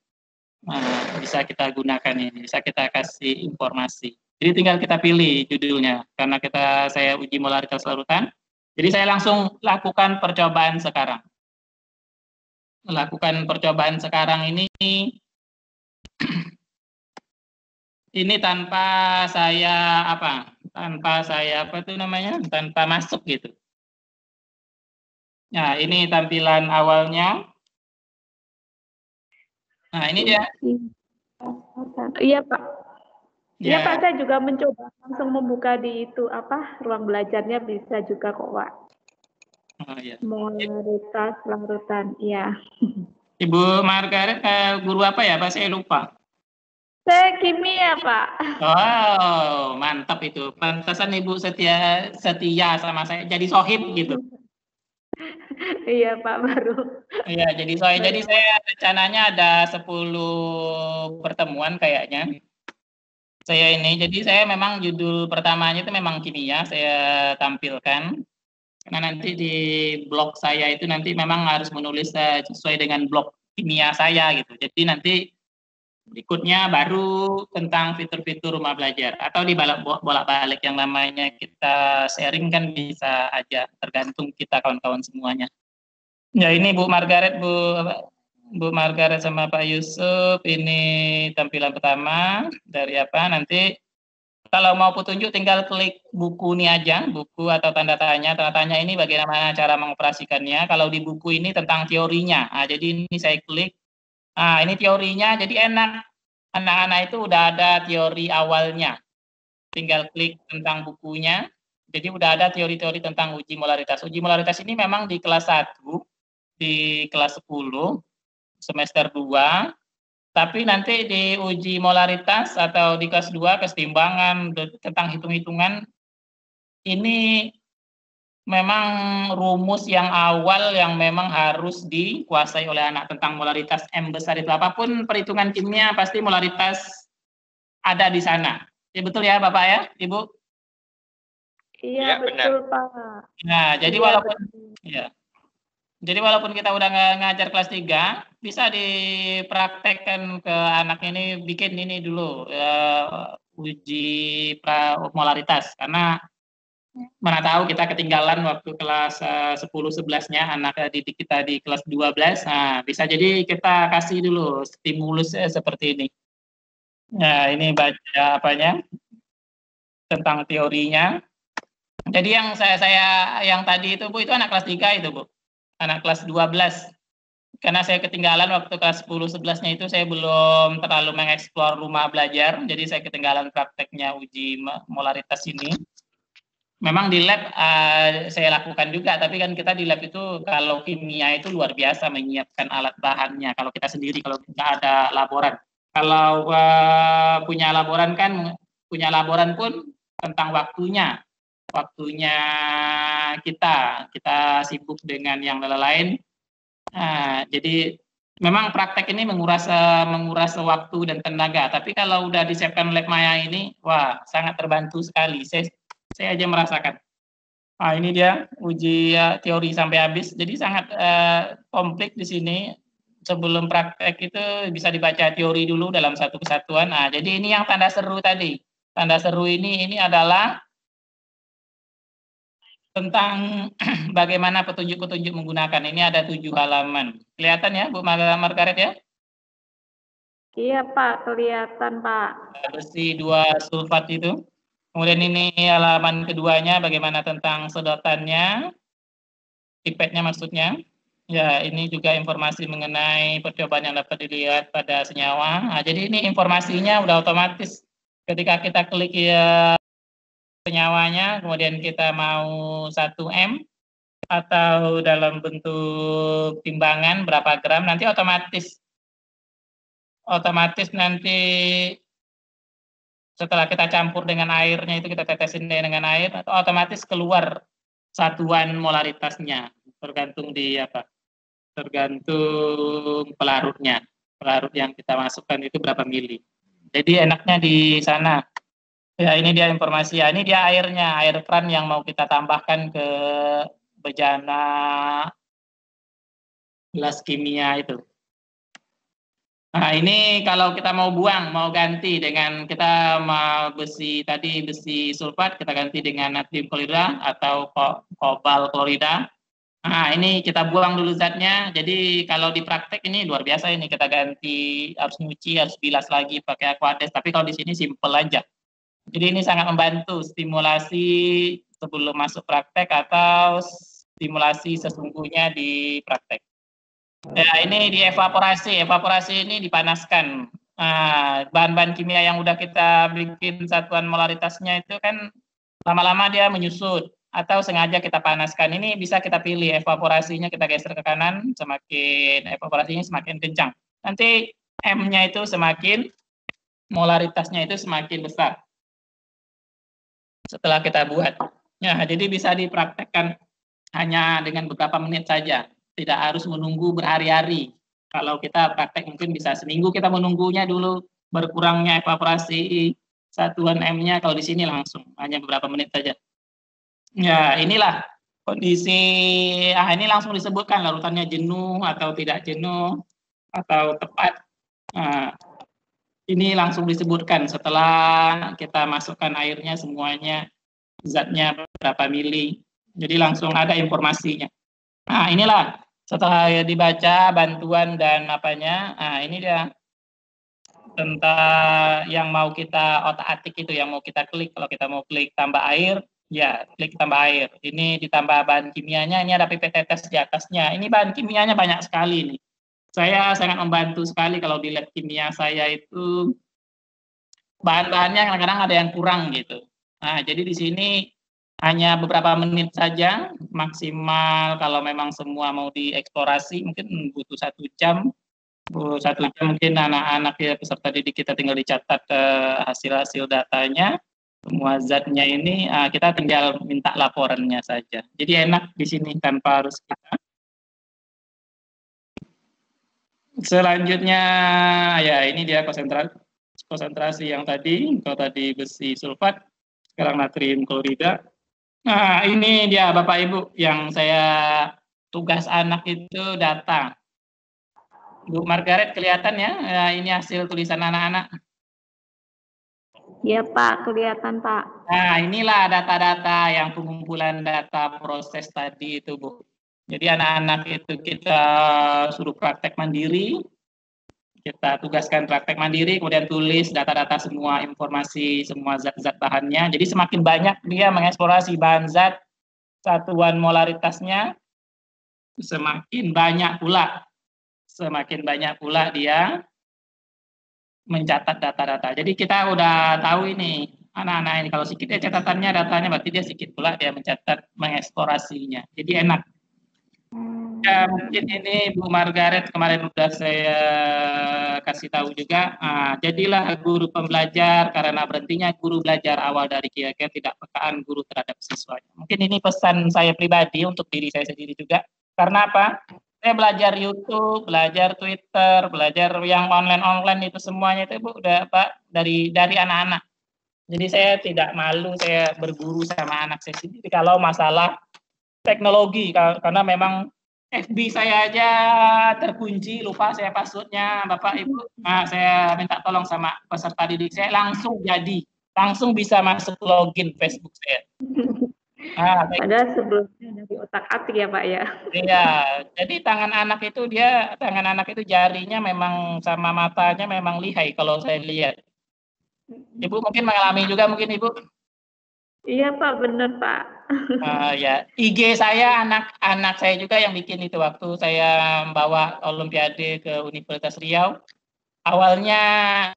Bisa kita gunakan ini, bisa kita kasih informasi. Jadi tinggal kita pilih judulnya, karena saya uji molaritas larutan, jadi saya langsung lakukan percobaan sekarang. Lakukan percobaan sekarang ini tanpa saya tanpa masuk gitu. Nah, ini tampilan awalnya. Nah, ini dia. Iya, Pak. Iya, Ya. Pak, saya juga mencoba langsung membuka di itu ruang belajarnya bisa juga kok, Pak. Oh, iya. Molaritas larutan, iya. Ibu Margaret guru apa ya, Pak? Saya lupa. Saya kimia, Pak. Oh, mantap itu. Pantasan Ibu setia sama saya. Jadi sohib gitu. Iya, Pak, baru. Iya, jadi sohib. Jadi saya rencananya ada 10 pertemuan kayaknya. Jadi saya memang judul pertamanya itu memang kimia saya tampilkan. Karena nanti di blog saya itu nanti memang harus menulis sesuai dengan blog kimia saya gitu. Jadi nanti berikutnya baru tentang fitur-fitur rumah belajar atau di bolak-balik yang namanya kita sharing kan bisa aja, tergantung kita kawan-kawan semuanya. Ya ini Bu Margaret sama Pak Yusuf, ini tampilan pertama dari nanti kalau mau petunjuk tinggal klik buku ini aja, buku atau tanda tanya ini bagaimana cara mengoperasikannya. Kalau di buku ini tentang teorinya, jadi ini saya klik. Ini teorinya, jadi enak. Anak-anak itu udah ada teori awalnya. Tinggal klik tentang bukunya. Jadi udah ada teori-teori tentang uji molaritas. Uji molaritas ini memang di kelas 1, di kelas 10, semester 2. Tapi nanti di uji molaritas atau di kelas 2, kesetimbangan, tentang hitung-hitungan, ini memang rumus yang awal yang memang harus dikuasai oleh anak tentang molaritas M besar itu. Apapun perhitungan kimia pasti molaritas ada di sana. Ya betul ya Bapak ya, Ibu? Iya, betul Pak. Nah, jadi walaupun kita udah ngajar kelas 3, bisa dipraktekkan ke anak ini, bikin ini dulu uji molaritas, karena mana tahu kita ketinggalan waktu kelas 10-11-nya anak didik kita di kelas 12. Nah, bisa jadi kita kasih dulu stimulus seperti ini. Nah, ini baca tentang teorinya. Jadi yang yang tadi itu Bu, itu anak kelas 3 itu Bu. Anak kelas 12. Karena saya ketinggalan waktu kelas 10-11-nya itu saya belum terlalu mengeksplor rumah belajar, jadi saya ketinggalan prakteknya uji molaritas ini. Memang di lab saya lakukan juga, tapi kan kita di lab itu kalau kimia itu luar biasa menyiapkan alat bahannya. Kalau kita sendiri, kalau tidak ada laboran. Kalau punya laboran pun tentang waktunya kita sibuk dengan yang lain. Jadi memang praktek ini menguras waktu dan tenaga. Tapi kalau udah disiapkan lab maya ini, wah sangat terbantu sekali. Saya aja merasakan. Ini dia uji teori sampai habis. Jadi sangat komplit di sini. Sebelum praktek itu bisa dibaca teori dulu dalam satu kesatuan. Jadi ini yang tanda seru tadi. Tanda seru ini adalah tentang bagaimana petunjuk-petunjuk menggunakan. Ini ada 7 halaman. Kelihatan ya Bu Margaret ya? Iya Pak, kelihatan Pak. Besi 2 sulfat itu. Kemudian ini halaman keduanya bagaimana tentang sedotannya, pipetnya maksudnya. Ya, ini juga informasi mengenai percobaan yang dapat dilihat pada senyawa. Nah, jadi ini informasinya udah otomatis. Ketika kita klik ya senyawanya, kemudian kita mau 1 M atau dalam bentuk timbangan berapa gram, nanti otomatis nanti setelah kita campur dengan airnya itu kita tetesin dengan air, atau otomatis keluar satuan molaritasnya, tergantung pelarutnya. Pelarut yang kita masukkan itu berapa mili. Jadi enaknya di sana. Ya, ini dia informasi. Ya, ini dia airnya, air keran yang mau kita tambahkan ke bejana gelas kimia itu. Nah, ini kalau kita mau buang, mau ganti dengan kita mau besi sulfat, kita ganti dengan natrium klorida atau kobal klorida. Nah, ini kita buang dulu zatnya. Jadi kalau di praktek ini luar biasa ini, kita ganti, harus nyuci, harus bilas lagi pakai aquadesk. Tapi kalau di sini simple aja. Jadi ini sangat membantu stimulasi sebelum masuk praktek atau stimulasi sesungguhnya di praktek. Ya, ini dievaporasi. Evaporasi ini dipanaskan. Nah, bahan-bahan kimia yang udah kita bikin satuan molaritasnya itu kan lama-lama dia menyusut atau sengaja kita panaskan. Ini bisa kita pilih evaporasinya, kita geser ke kanan, semakin evaporasinya semakin kencang. Nanti M-nya itu semakin, molaritasnya itu semakin besar. Setelah kita buat. Ya, jadi bisa dipraktekkan hanya dengan beberapa menit saja. Tidak harus menunggu berhari-hari. Kalau kita praktek mungkin bisa seminggu kita menunggunya dulu, berkurangnya evaporasi satuan M-nya, kalau di sini langsung, hanya beberapa menit saja. Ya, inilah kondisi, ini langsung disebutkan larutannya jenuh atau tidak jenuh, atau tepat. Nah, ini langsung disebutkan setelah kita masukkan airnya semuanya, zatnya berapa mili. Jadi langsung ada informasinya. Nah, inilah setelah dibaca bantuan dan apanya, nah ini dia tentang yang mau kita otak-atik itu, yang mau kita klik. Kalau kita mau klik tambah air, ya klik tambah air. Ini ditambah bahan kimianya, ini ada pipet tetes di atasnya. Ini bahan kimianya banyak sekali nih. Saya sangat membantu sekali kalau di lab kimia saya itu bahan-bahannya kadang-kadang ada yang kurang gitu. Nah, jadi di sini hanya beberapa menit saja, maksimal kalau memang semua mau dieksplorasi mungkin butuh 1 jam. 1 jam mungkin anak-anak ya peserta didik kita tinggal dicatat hasil-hasil datanya, semua zatnya ini kita tinggal minta laporannya saja. Jadi enak di sini tanpa harus kita. Selanjutnya ya ini dia konsentrasi yang tadi, kalau tadi besi sulfat, sekarang natrium klorida. Nah, ini dia Bapak Ibu yang saya tugas anak itu data. Bu Margaret kelihatan ya, ini hasil tulisan anak-anak. Iya Pak, kelihatan Pak. Nah, inilah data-data yang pengumpulan data proses tadi itu Bu. Jadi anak-anak itu kita suruh praktek mandiri, kita tugaskan praktek mandiri, kemudian tulis data-data semua informasi, semua zat-zat bahannya. Jadi semakin banyak dia mengeksplorasi bahan zat, satuan molaritasnya, semakin banyak pula dia mencatat data-data. Jadi kita udah tahu ini, anak-anak ini kalau sedikit ya catatannya, datanya berarti dia sedikit pula dia mencatat, mengeksplorasinya. Jadi enak. Ya, mungkin ini Bu Margaret kemarin sudah saya kasih tahu juga. Jadilah guru pembelajar karena berhentinya guru belajar awal dari kiat-kiat tidak pekaan guru terhadap siswanya. Mungkin ini pesan saya pribadi untuk diri saya sendiri juga. Karena apa? Saya belajar YouTube, belajar Twitter, belajar yang online itu semuanya itu Bu udah Pak dari anak-anak. Jadi saya tidak malu saya berguru sama anak saya sendiri kalau masalah teknologi, karena memang FB saya aja terkunci, lupa saya passwordnya Bapak Ibu. Nah, saya minta tolong sama peserta didik saya langsung bisa masuk login Facebook saya. Padahal sebelumnya dari otak-atik ya Pak ya. Iya, jadi tangan anak itu jarinya memang sama matanya memang lihai kalau saya lihat. Ibu mungkin mengalami juga mungkin Ibu? Iya Pak, benar Pak. Ya, IG saya anak saya juga yang bikin itu waktu saya bawa Olimpiade ke Universitas Riau. Awalnya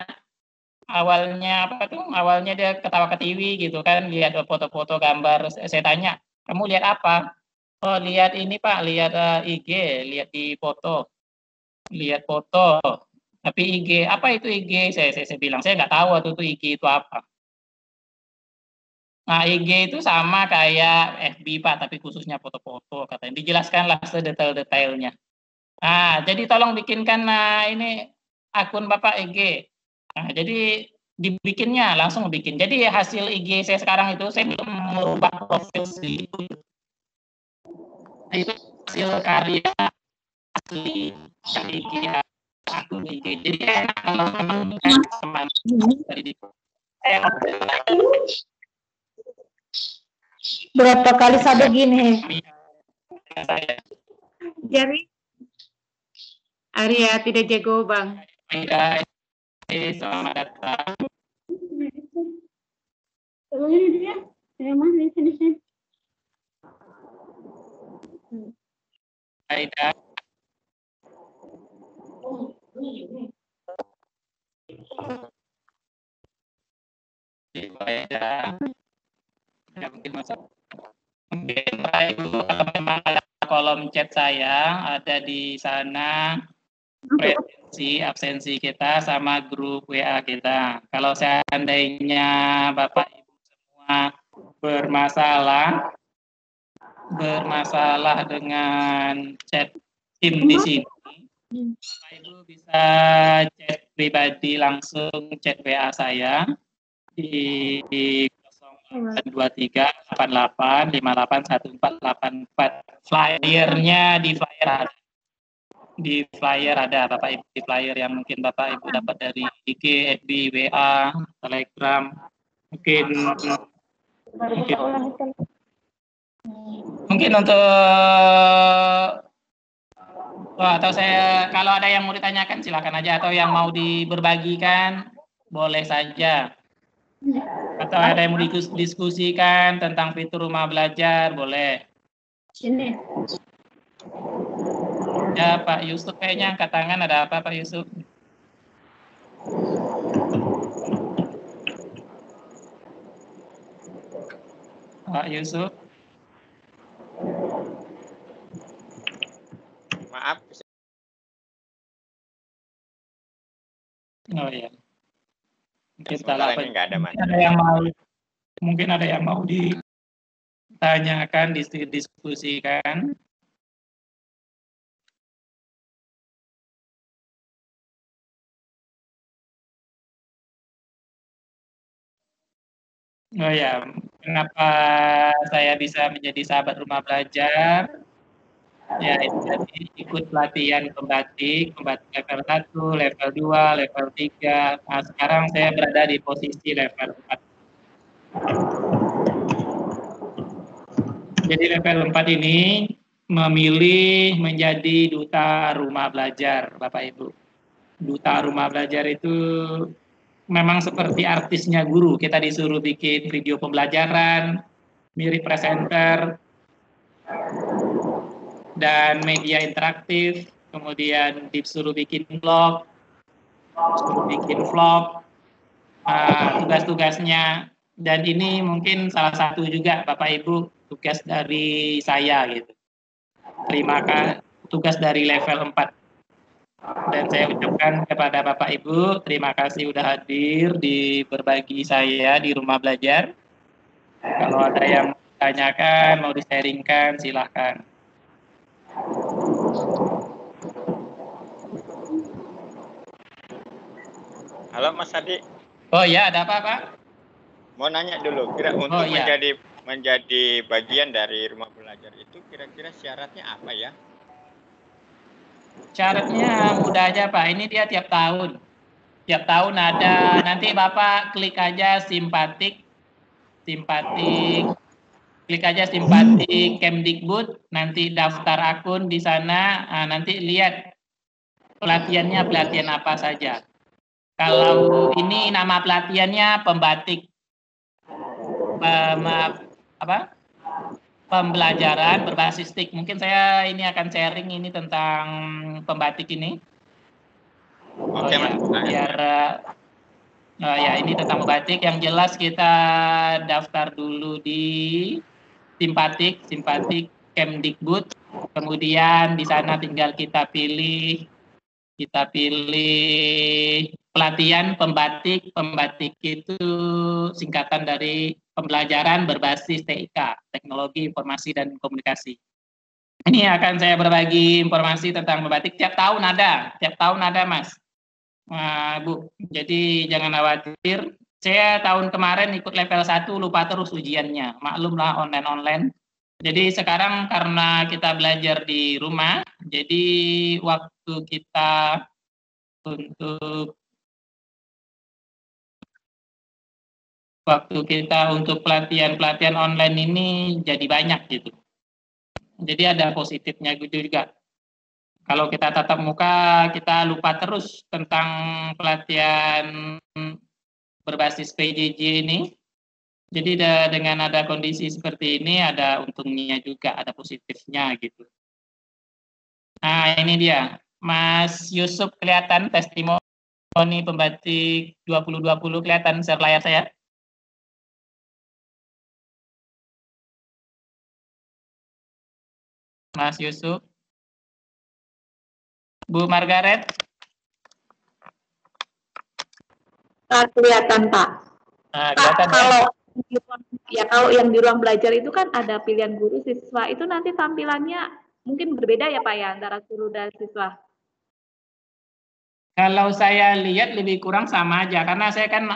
apa tuh? Awalnya dia ketawa ketiwi gitu kan, lihat foto-foto gambar. Saya tanya, kamu lihat apa? Oh, lihat ini Pak, lihat IG, lihat di foto, lihat foto. Tapi IG, apa itu IG? Saya bilang, saya nggak tahu waktu itu IG itu apa. Nah, IG itu sama kayak FB Pak, tapi khususnya foto-foto katanya. Dijelaskanlah sedetail-detailnya. Nah, jadi tolong bikinkan ini akun Bapak IG. Nah, jadi dibikinnya langsung bikin. Jadi hasil IG saya sekarang itu saya belum merubah profil itu. Nah, itu hasil karya asli IG akun IG. Jadi enak kalau teman dari Berapa kali satu gini? Jadi Arya tidak jago Bang. Selamat datang. Aida. Aida. Ya, mungkin Ibu memang ada kolom chat saya, ada di sana absensi kita sama grup WA kita. Kalau seandainya Bapak Ibu semua bermasalah dengan chat tim di sini, Bapak Ibu bisa chat pribadi langsung chat WA saya di 082388581484. Flyernya di flyer ada Bapak Ibu, di flyer yang mungkin Bapak Ibu dapat dari IG, FB, WA, Telegram, mungkin untuk atau saya kalau ada yang mau ditanyakan silakan aja, atau yang mau diberbagikan boleh saja. Atau ada yang mau diskusikan tentang fitur rumah belajar, boleh. Sini. Ya, Pak Yusuf kayaknya angkat tangan. Ada apa, Pak Yusuf? Pak Yusuf? Maaf. Oh iya. Ini nggak ada Mas. Mungkin ada yang mau ditanyakan, didiskusikan. Oh ya, kenapa saya bisa menjadi sahabat rumah belajar? Ya, itu tadi ikut pelatihan pembatik level 1, level 2, level 3. Nah, sekarang saya berada di posisi level 4. Jadi level 4 ini memilih menjadi duta rumah belajar, Bapak Ibu. Duta rumah belajar itu memang seperti artisnya guru. Kita disuruh bikin video pembelajaran, mirip presenter, dan media interaktif, kemudian disuruh bikin blog, disuruh bikin vlog, tugas-tugasnya, dan ini mungkin salah satu juga Bapak Ibu tugas dari saya gitu. Terima kasih, tugas dari level 4. Dan saya ucapkan kepada Bapak Ibu, terima kasih sudah hadir di berbagi saya di rumah belajar. Kalau ada yang mau ditanyakan, mau di-sharingkan, silahkan. Halo Mas Adi. Oh ya, ada apa Pak? Mau nanya dulu, untuk menjadi bagian dari rumah belajar itu kira-kira syaratnya apa ya? Syaratnya mudah aja Pak, ini dia tiap tahun ada, nanti Bapak klik aja simpatik klik aja Simpatik Kemdikbud, nanti daftar akun di sana, nanti lihat pelatihannya pelatihan apa saja. Kalau ini nama pelatihannya pembatik, pembelajaran berbasis TIK. Mungkin saya ini akan sharing ini tentang pembatik ini. Oke, Mas. Biar ya ini tentang pembatik. Yang jelas kita daftar dulu di Simpatik Kemdikbud. Kemudian di sana tinggal kita pilih pelatihan pembatik. Pembatik itu singkatan dari pembelajaran berbasis TIK, Teknologi Informasi dan Komunikasi. Ini akan saya berbagi informasi tentang pembatik. Tiap tahun ada, Mas. Bu, jadi jangan khawatir. Saya tahun kemarin ikut level 1 lupa terus ujiannya. Maklumlah online. Jadi sekarang karena kita belajar di rumah, jadi waktu kita untuk pelatihan online ini jadi banyak gitu. Jadi ada positifnya gitu juga. Kalau kita tatap muka, kita lupa terus tentang pelatihan berbasis PJJ ini. Jadi dengan ada kondisi seperti ini, ada untungnya juga, ada positifnya gitu. Nah ini dia, Mas Yusuf kelihatan testimoni pembatik 2020 kelihatan share layar saya. Mas Yusuf. Bu Margaret. Kelihatan, Pak. Kelihatan, kalau yang di ruang belajar itu kan ada pilihan guru siswa, itu nanti tampilannya mungkin berbeda ya Pak ya antara guru dan siswa. Kalau saya lihat lebih kurang sama aja, karena saya kan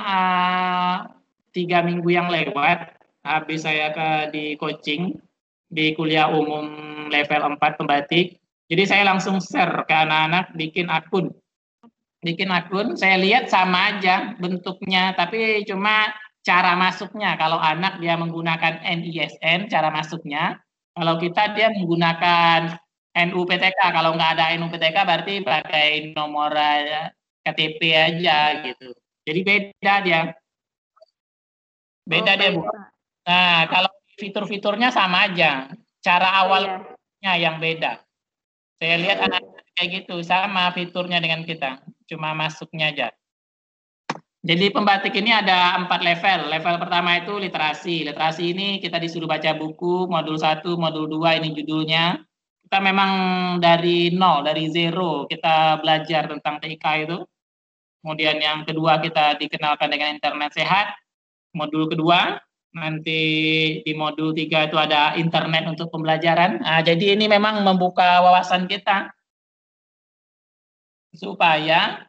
3 minggu yang lewat, habis saya di coaching, di kuliah umum level 4 pembatik, jadi saya langsung share ke anak-anak bikin akun, saya lihat sama aja bentuknya, tapi cuma cara masuknya, kalau anak dia menggunakan NISN, cara masuknya, kalau kita dia menggunakan NUPTK, kalau nggak ada NUPTK berarti pakai nomor KTP aja gitu. Jadi beda dia. Bu. Nah, kalau fitur-fiturnya sama aja. Cara awalnya yang beda. Saya lihat anak-anak kayak gitu, sama fiturnya dengan kita. Cuma masuknya aja. Jadi pembatik ini ada 4 level. Level pertama itu literasi. Literasi ini kita disuruh baca buku, modul 1, modul 2 ini judulnya. Kita memang dari nol, dari zero, kita belajar tentang TIK itu. Kemudian yang kedua kita dikenalkan dengan internet sehat. Modul kedua, nanti di modul 3 itu ada internet untuk pembelajaran. Nah, jadi ini memang membuka wawasan kita. Supaya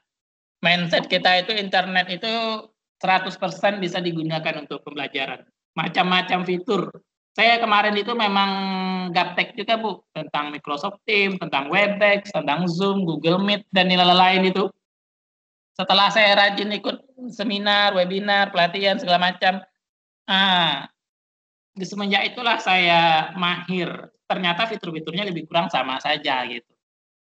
mindset kita itu internet itu 100% bisa digunakan untuk pembelajaran. Macam-macam fitur. Saya kemarin itu memang gaptek juga Bu, tentang Microsoft Teams, tentang Webex, tentang Zoom, Google Meet, dan lain-lain itu. Setelah saya rajin ikut seminar, webinar, pelatihan, segala macam, di semenjak itulah saya mahir. Ternyata fitur-fiturnya lebih kurang sama saja gitu.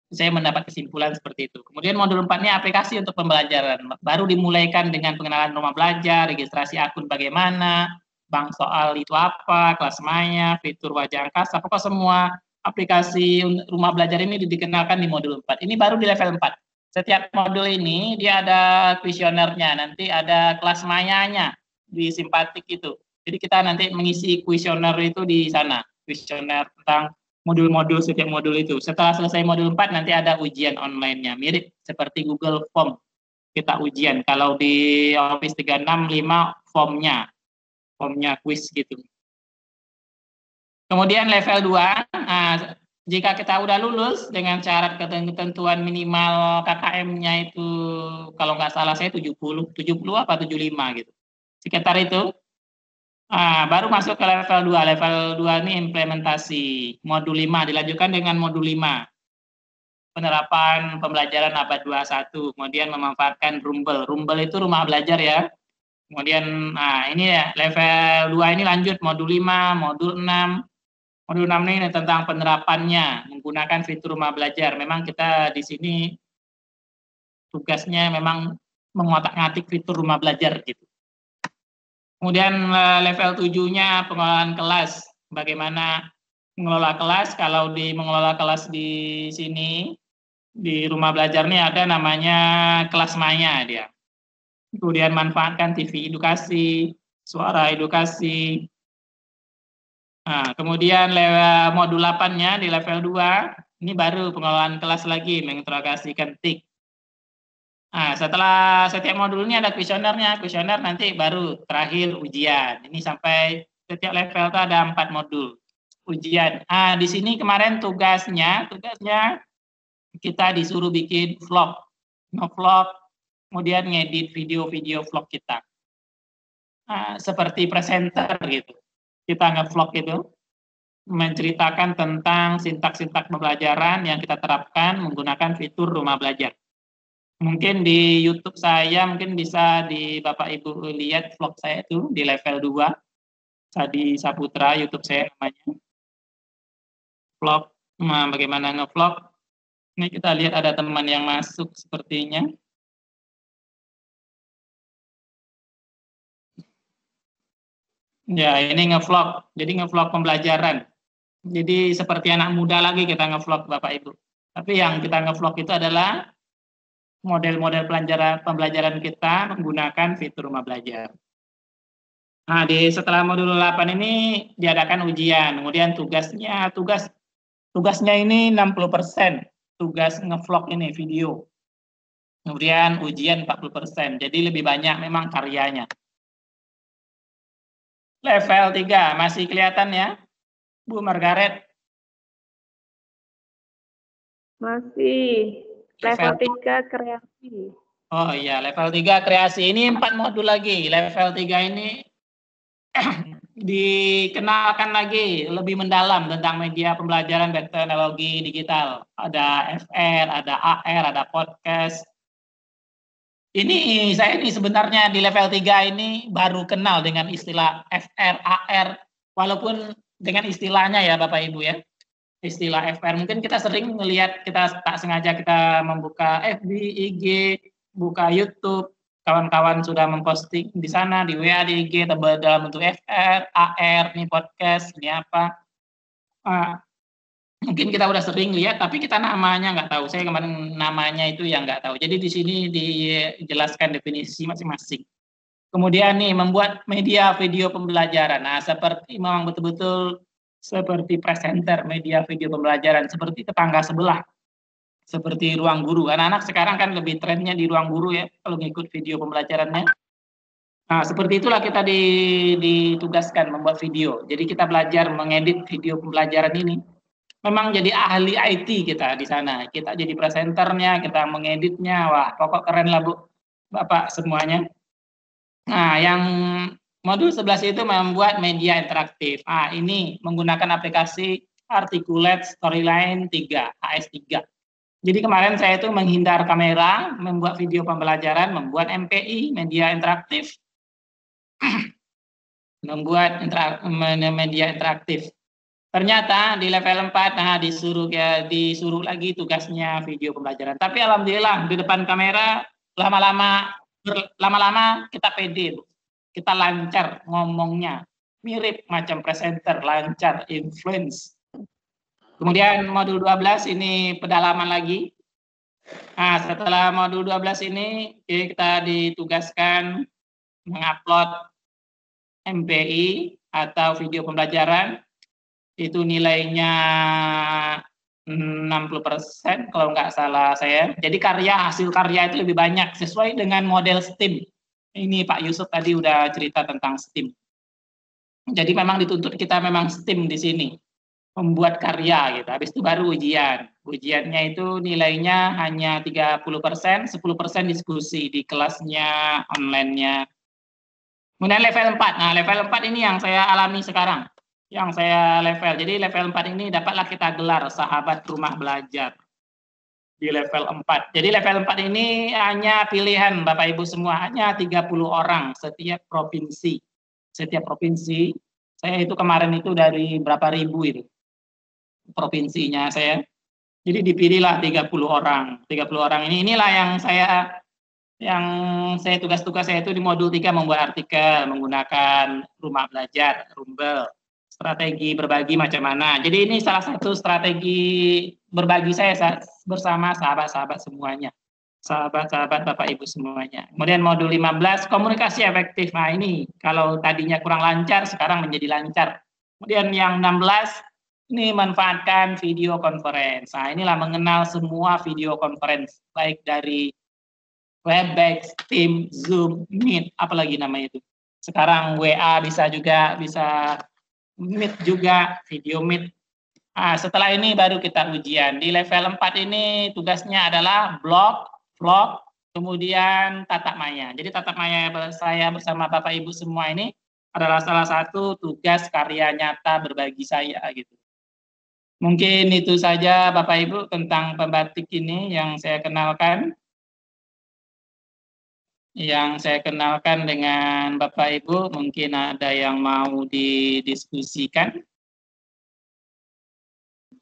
Saya mendapat kesimpulan seperti itu. Kemudian modul 4-nya aplikasi untuk pembelajaran. Baru dimulaikan dengan pengenalan rumah belajar, registrasi akun bagaimana, bank soal itu apa, kelas maya, fitur wajah angkasa, pokoknya semua aplikasi rumah belajar ini dikenalkan di modul 4. Ini baru di level 4. Setiap modul ini dia ada kuesionernya, nanti ada kelas mayanya di Simpatik itu. Jadi kita nanti mengisi kuesioner itu di sana, kuesioner tentang modul-modul setiap modul itu. Setelah selesai modul 4 nanti ada ujian online-nya, mirip seperti Google Form. Kita ujian. Kalau di Office 365 formnya quiz gitu. Kemudian level 2, jika kita udah lulus dengan syarat ketentuan minimal KKM-nya itu kalau nggak salah saya 70 apa 75 gitu. Sekitar itu. Baru masuk ke level 2. Level 2 ini implementasi. Modul 5 dilanjutkan dengan modul 5. Penerapan pembelajaran abad 21. Kemudian memanfaatkan Rumble. Rumble itu rumah belajar ya. Kemudian, nah ini ya, level 2 ini lanjut modul 5, modul 6. Modul 6 ini tentang penerapannya, menggunakan fitur rumah belajar. Memang kita di sini tugasnya memang mengotak-ngatik fitur rumah belajar gitu. Kemudian level 7-nya pengelolaan kelas. Bagaimana mengelola kelas? Kalau di mengelola kelas di sini, di rumah belajar ini ada namanya kelas maya dia. Kemudian manfaatkan TV edukasi, suara edukasi. Nah, kemudian modul 8-nya di level 2, ini baru pengelolaan kelas lagi, menginterogasikan TIK. Nah, setelah setiap modul ini ada kuesionernya, kuesioner nanti baru terakhir ujian. Ini sampai setiap level itu ada 4 modul ujian. Ah, di sini kemarin tugasnya kita disuruh bikin vlog, nge-vlog, kemudian ngedit video-video vlog kita. Nah, seperti presenter gitu. Kita nge-vlog itu, menceritakan tentang sintak-sintak pembelajaran yang kita terapkan menggunakan fitur rumah belajar. Mungkin di YouTube saya, mungkin bisa di Bapak Ibu lihat vlog saya itu di level 2, Sadi Saputra, YouTube saya namanya. Vlog, bagaimana nge-vlog. Ini kita lihat ada teman yang masuk sepertinya. Ya, ini nge-vlog, jadi nge-vlog pembelajaran. Jadi seperti anak muda lagi kita nge-vlog Bapak Ibu. Tapi yang kita nge-vlog itu adalah model-model pembelajaran kita menggunakan fitur rumah belajar. Nah, setelah modul 8 ini diadakan ujian, kemudian tugasnya ini 60%, tugas nge-vlog ini video. Kemudian ujian 40%, jadi lebih banyak memang karyanya. Level 3, masih kelihatan ya, Bu Margaret? Masih. Level 3 kreasi. Oh iya, level 3 kreasi. Ini 4 modul lagi. Level 3 ini dikenalkan lagi lebih mendalam tentang media pembelajaran dan teknologi digital. Ada FR, ada AR, ada podcast. Ini saya ini sebenarnya di level 3 ini baru kenal dengan istilah FR, AR, walaupun dengan istilahnya ya Bapak Ibu ya. Istilah FR mungkin kita sering melihat, kita tak sengaja kita membuka FB, IG, buka YouTube, kawan-kawan sudah memposting di sana, di WA, di IG, dalam bentuk FR, AR, ini podcast, ini apa. Mungkin kita udah sering lihat, tapi kita namanya nggak tahu. Saya kemarin namanya itu yang nggak tahu. Jadi di sini dijelaskan definisi masing-masing. Kemudian nih, membuat media video pembelajaran. Nah, seperti memang betul-betul seperti presenter media video pembelajaran, seperti tetangga sebelah, seperti ruang guru. Anak-anak sekarang kan lebih trennya di ruang guru ya, kalau ngikut video pembelajarannya. Nah, seperti itulah kita ditugaskan membuat video. Jadi kita belajar mengedit video pembelajaran ini. Memang jadi ahli IT kita di sana. Kita jadi presenternya, kita mengeditnya. Wah, pokok keren lah Bu, Bapak semuanya. Nah, yang modul 11 itu membuat media interaktif. Ah, ini menggunakan aplikasi Articulate Storyline 3, AS3. Jadi kemarin saya itu menghindar kamera, membuat video pembelajaran, membuat MPI, media interaktif, membuat media interaktif. Ternyata di level 4, nah disuruh lagi tugasnya video pembelajaran. Tapi alhamdulillah di depan kamera lama-lama kita pede, kita lancar ngomongnya, mirip macam presenter, lancar, influence. Kemudian modul 12 ini pedalaman lagi. Nah, setelah modul 12 ini kita ditugaskan mengupload MPI atau video pembelajaran. Itu nilainya 60% kalau nggak salah saya. Jadi hasil karya itu lebih banyak sesuai dengan model STEAM. Ini Pak Yusuf tadi udah cerita tentang STEAM. Jadi memang dituntut kita memang STEAM di sini, membuat karya gitu. Habis itu baru ujian. Ujiannya itu nilainya hanya 30%, 10% diskusi di kelasnya, online-nya. Kemudian level 4. Nah, level 4 ini yang saya alami sekarang. Yang saya level. Jadi level 4 ini dapatlah kita gelar sahabat rumah belajar. di level 4. Jadi level 4 ini hanya pilihan Bapak Ibu semua, hanya 30 orang setiap provinsi. Setiap provinsi, saya itu kemarin itu dari berapa ribu itu provinsinya saya. Jadi dipilihlah 30 orang. 30 orang inilah yang saya tugas-tugas saya itu di modul 3 membuat artikel menggunakan rumah belajar, Rumble. Strategi berbagi macam mana. Jadi ini salah satu strategi berbagi saya bersama sahabat-sahabat semuanya. Sahabat-sahabat Bapak Ibu semuanya. Kemudian modul 15 komunikasi efektif. Nah ini kalau tadinya kurang lancar sekarang menjadi lancar. Kemudian yang 16 ini manfaatkan video conference. Nah inilah mengenal semua video conference baik dari Webex, Team, Zoom, Meet, apalagi namanya itu. Sekarang WA bisa juga, bisa Meet juga, video Meet. Nah, setelah ini baru kita ujian. Di level 4 ini tugasnya adalah blog, vlog, kemudian tatap maya. Jadi tatap maya saya bersama Bapak Ibu semua ini adalah salah satu tugas karya nyata berbagi saya gitu. Mungkin itu saja Bapak Ibu tentang pembatik ini yang saya kenalkan. Yang saya kenalkan dengan Bapak Ibu, mungkin ada yang mau didiskusikan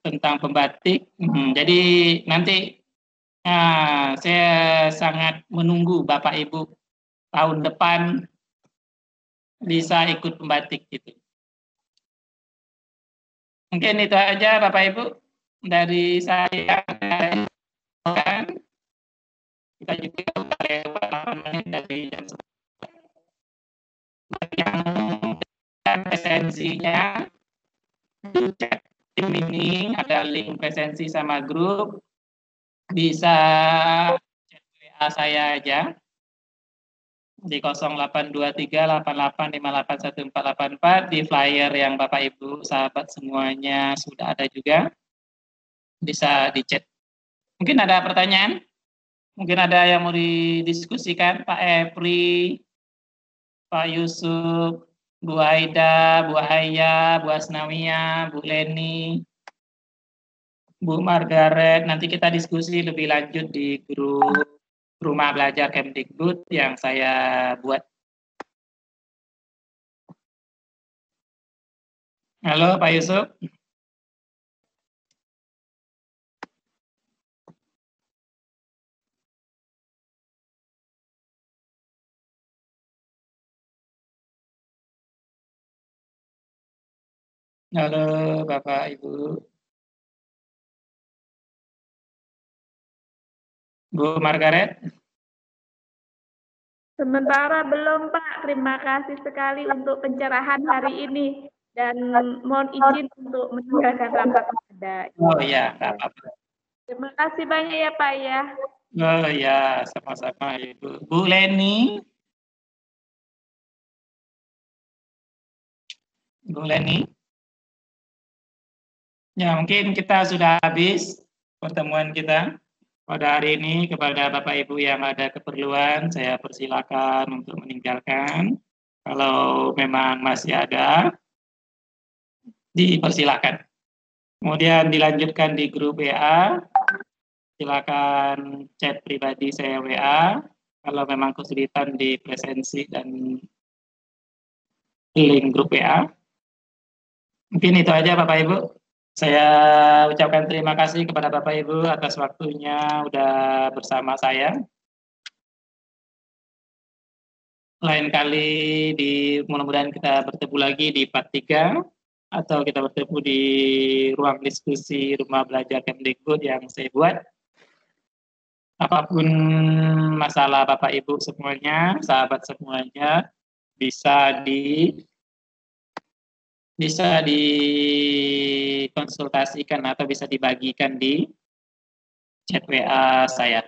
tentang pembatik. Jadi nanti saya sangat menunggu Bapak Ibu tahun depan bisa ikut pembatik gitu. Mungkin itu aja Bapak Ibu dari saya. Kita juga lewat 8 menit dari jam 11. Yang presensinya chat tim ini ada link presensi sama grup, bisa chat WA saya aja di 082388581484. Di flyer yang Bapak Ibu sahabat semuanya sudah ada juga, bisa di chat. Mungkin ada pertanyaan? Mungkin ada yang mau didiskusikan, Pak Epri, Pak Yusuf, Bu Aida, Bu Haya, Bu Asnawiyah, Bu Leni, Bu Margaret. Nanti kita diskusi lebih lanjut di grup Rumah Belajar Kemdikbud yang saya buat. Halo Pak Yusuf. Halo Bapak Ibu. Bu Margaret. Sementara belum Pak, terima kasih sekali untuk pencerahan hari ini dan mohon izin untuk meninggalkan rapat pada. Oh iya, nggak apa-apa. Terima kasih banyak ya Pak ya. Oh iya, sama-sama Ibu. Bu Leni. Bu Leni. Ya, mungkin kita sudah habis pertemuan kita pada hari ini. Kepada Bapak Ibu yang ada keperluan, saya persilakan untuk meninggalkan. Kalau memang masih ada, dipersilakan. Kemudian dilanjutkan di grup WA. Silakan chat pribadi saya WA. Kalau memang kesulitan di presensi dan link grup WA. Mungkin itu aja Bapak Ibu. Saya ucapkan terima kasih kepada Bapak Ibu atas waktunya udah bersama saya. Lain kali mudah-mudahan kita bertemu lagi di part 3 atau kita bertemu di ruang diskusi Rumah Belajar Kemdikbud yang saya buat. Apapun masalah Bapak Ibu semuanya, sahabat semuanya, bisa dikonsultasikan atau bisa dibagikan di chat WA saya.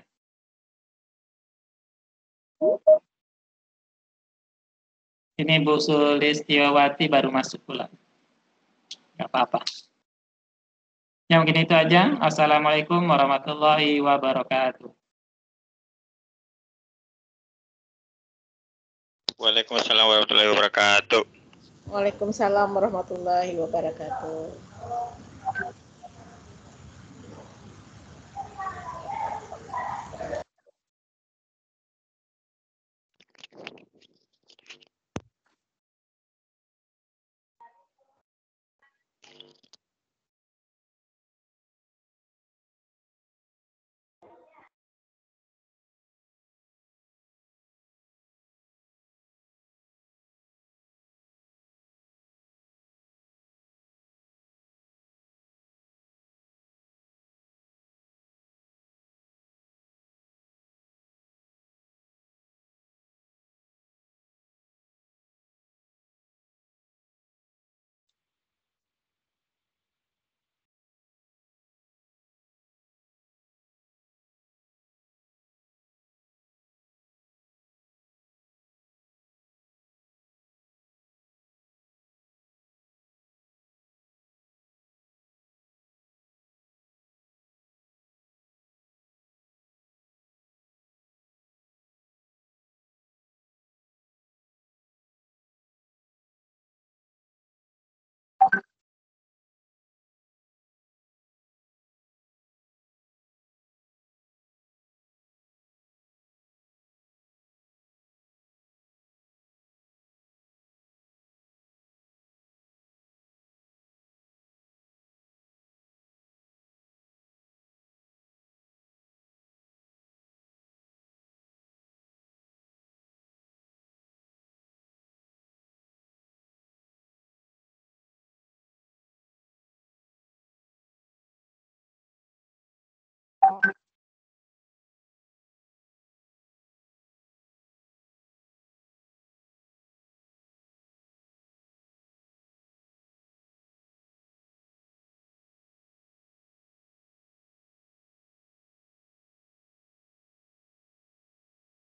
Ini Bu Sulistiawati baru masuk pula. Nggak apa-apa. Ya mungkin itu aja. Assalamualaikum warahmatullahi wabarakatuh. Waalaikumsalam warahmatullahi wabarakatuh. Waalaikumsalam warahmatullahi wabarakatuh.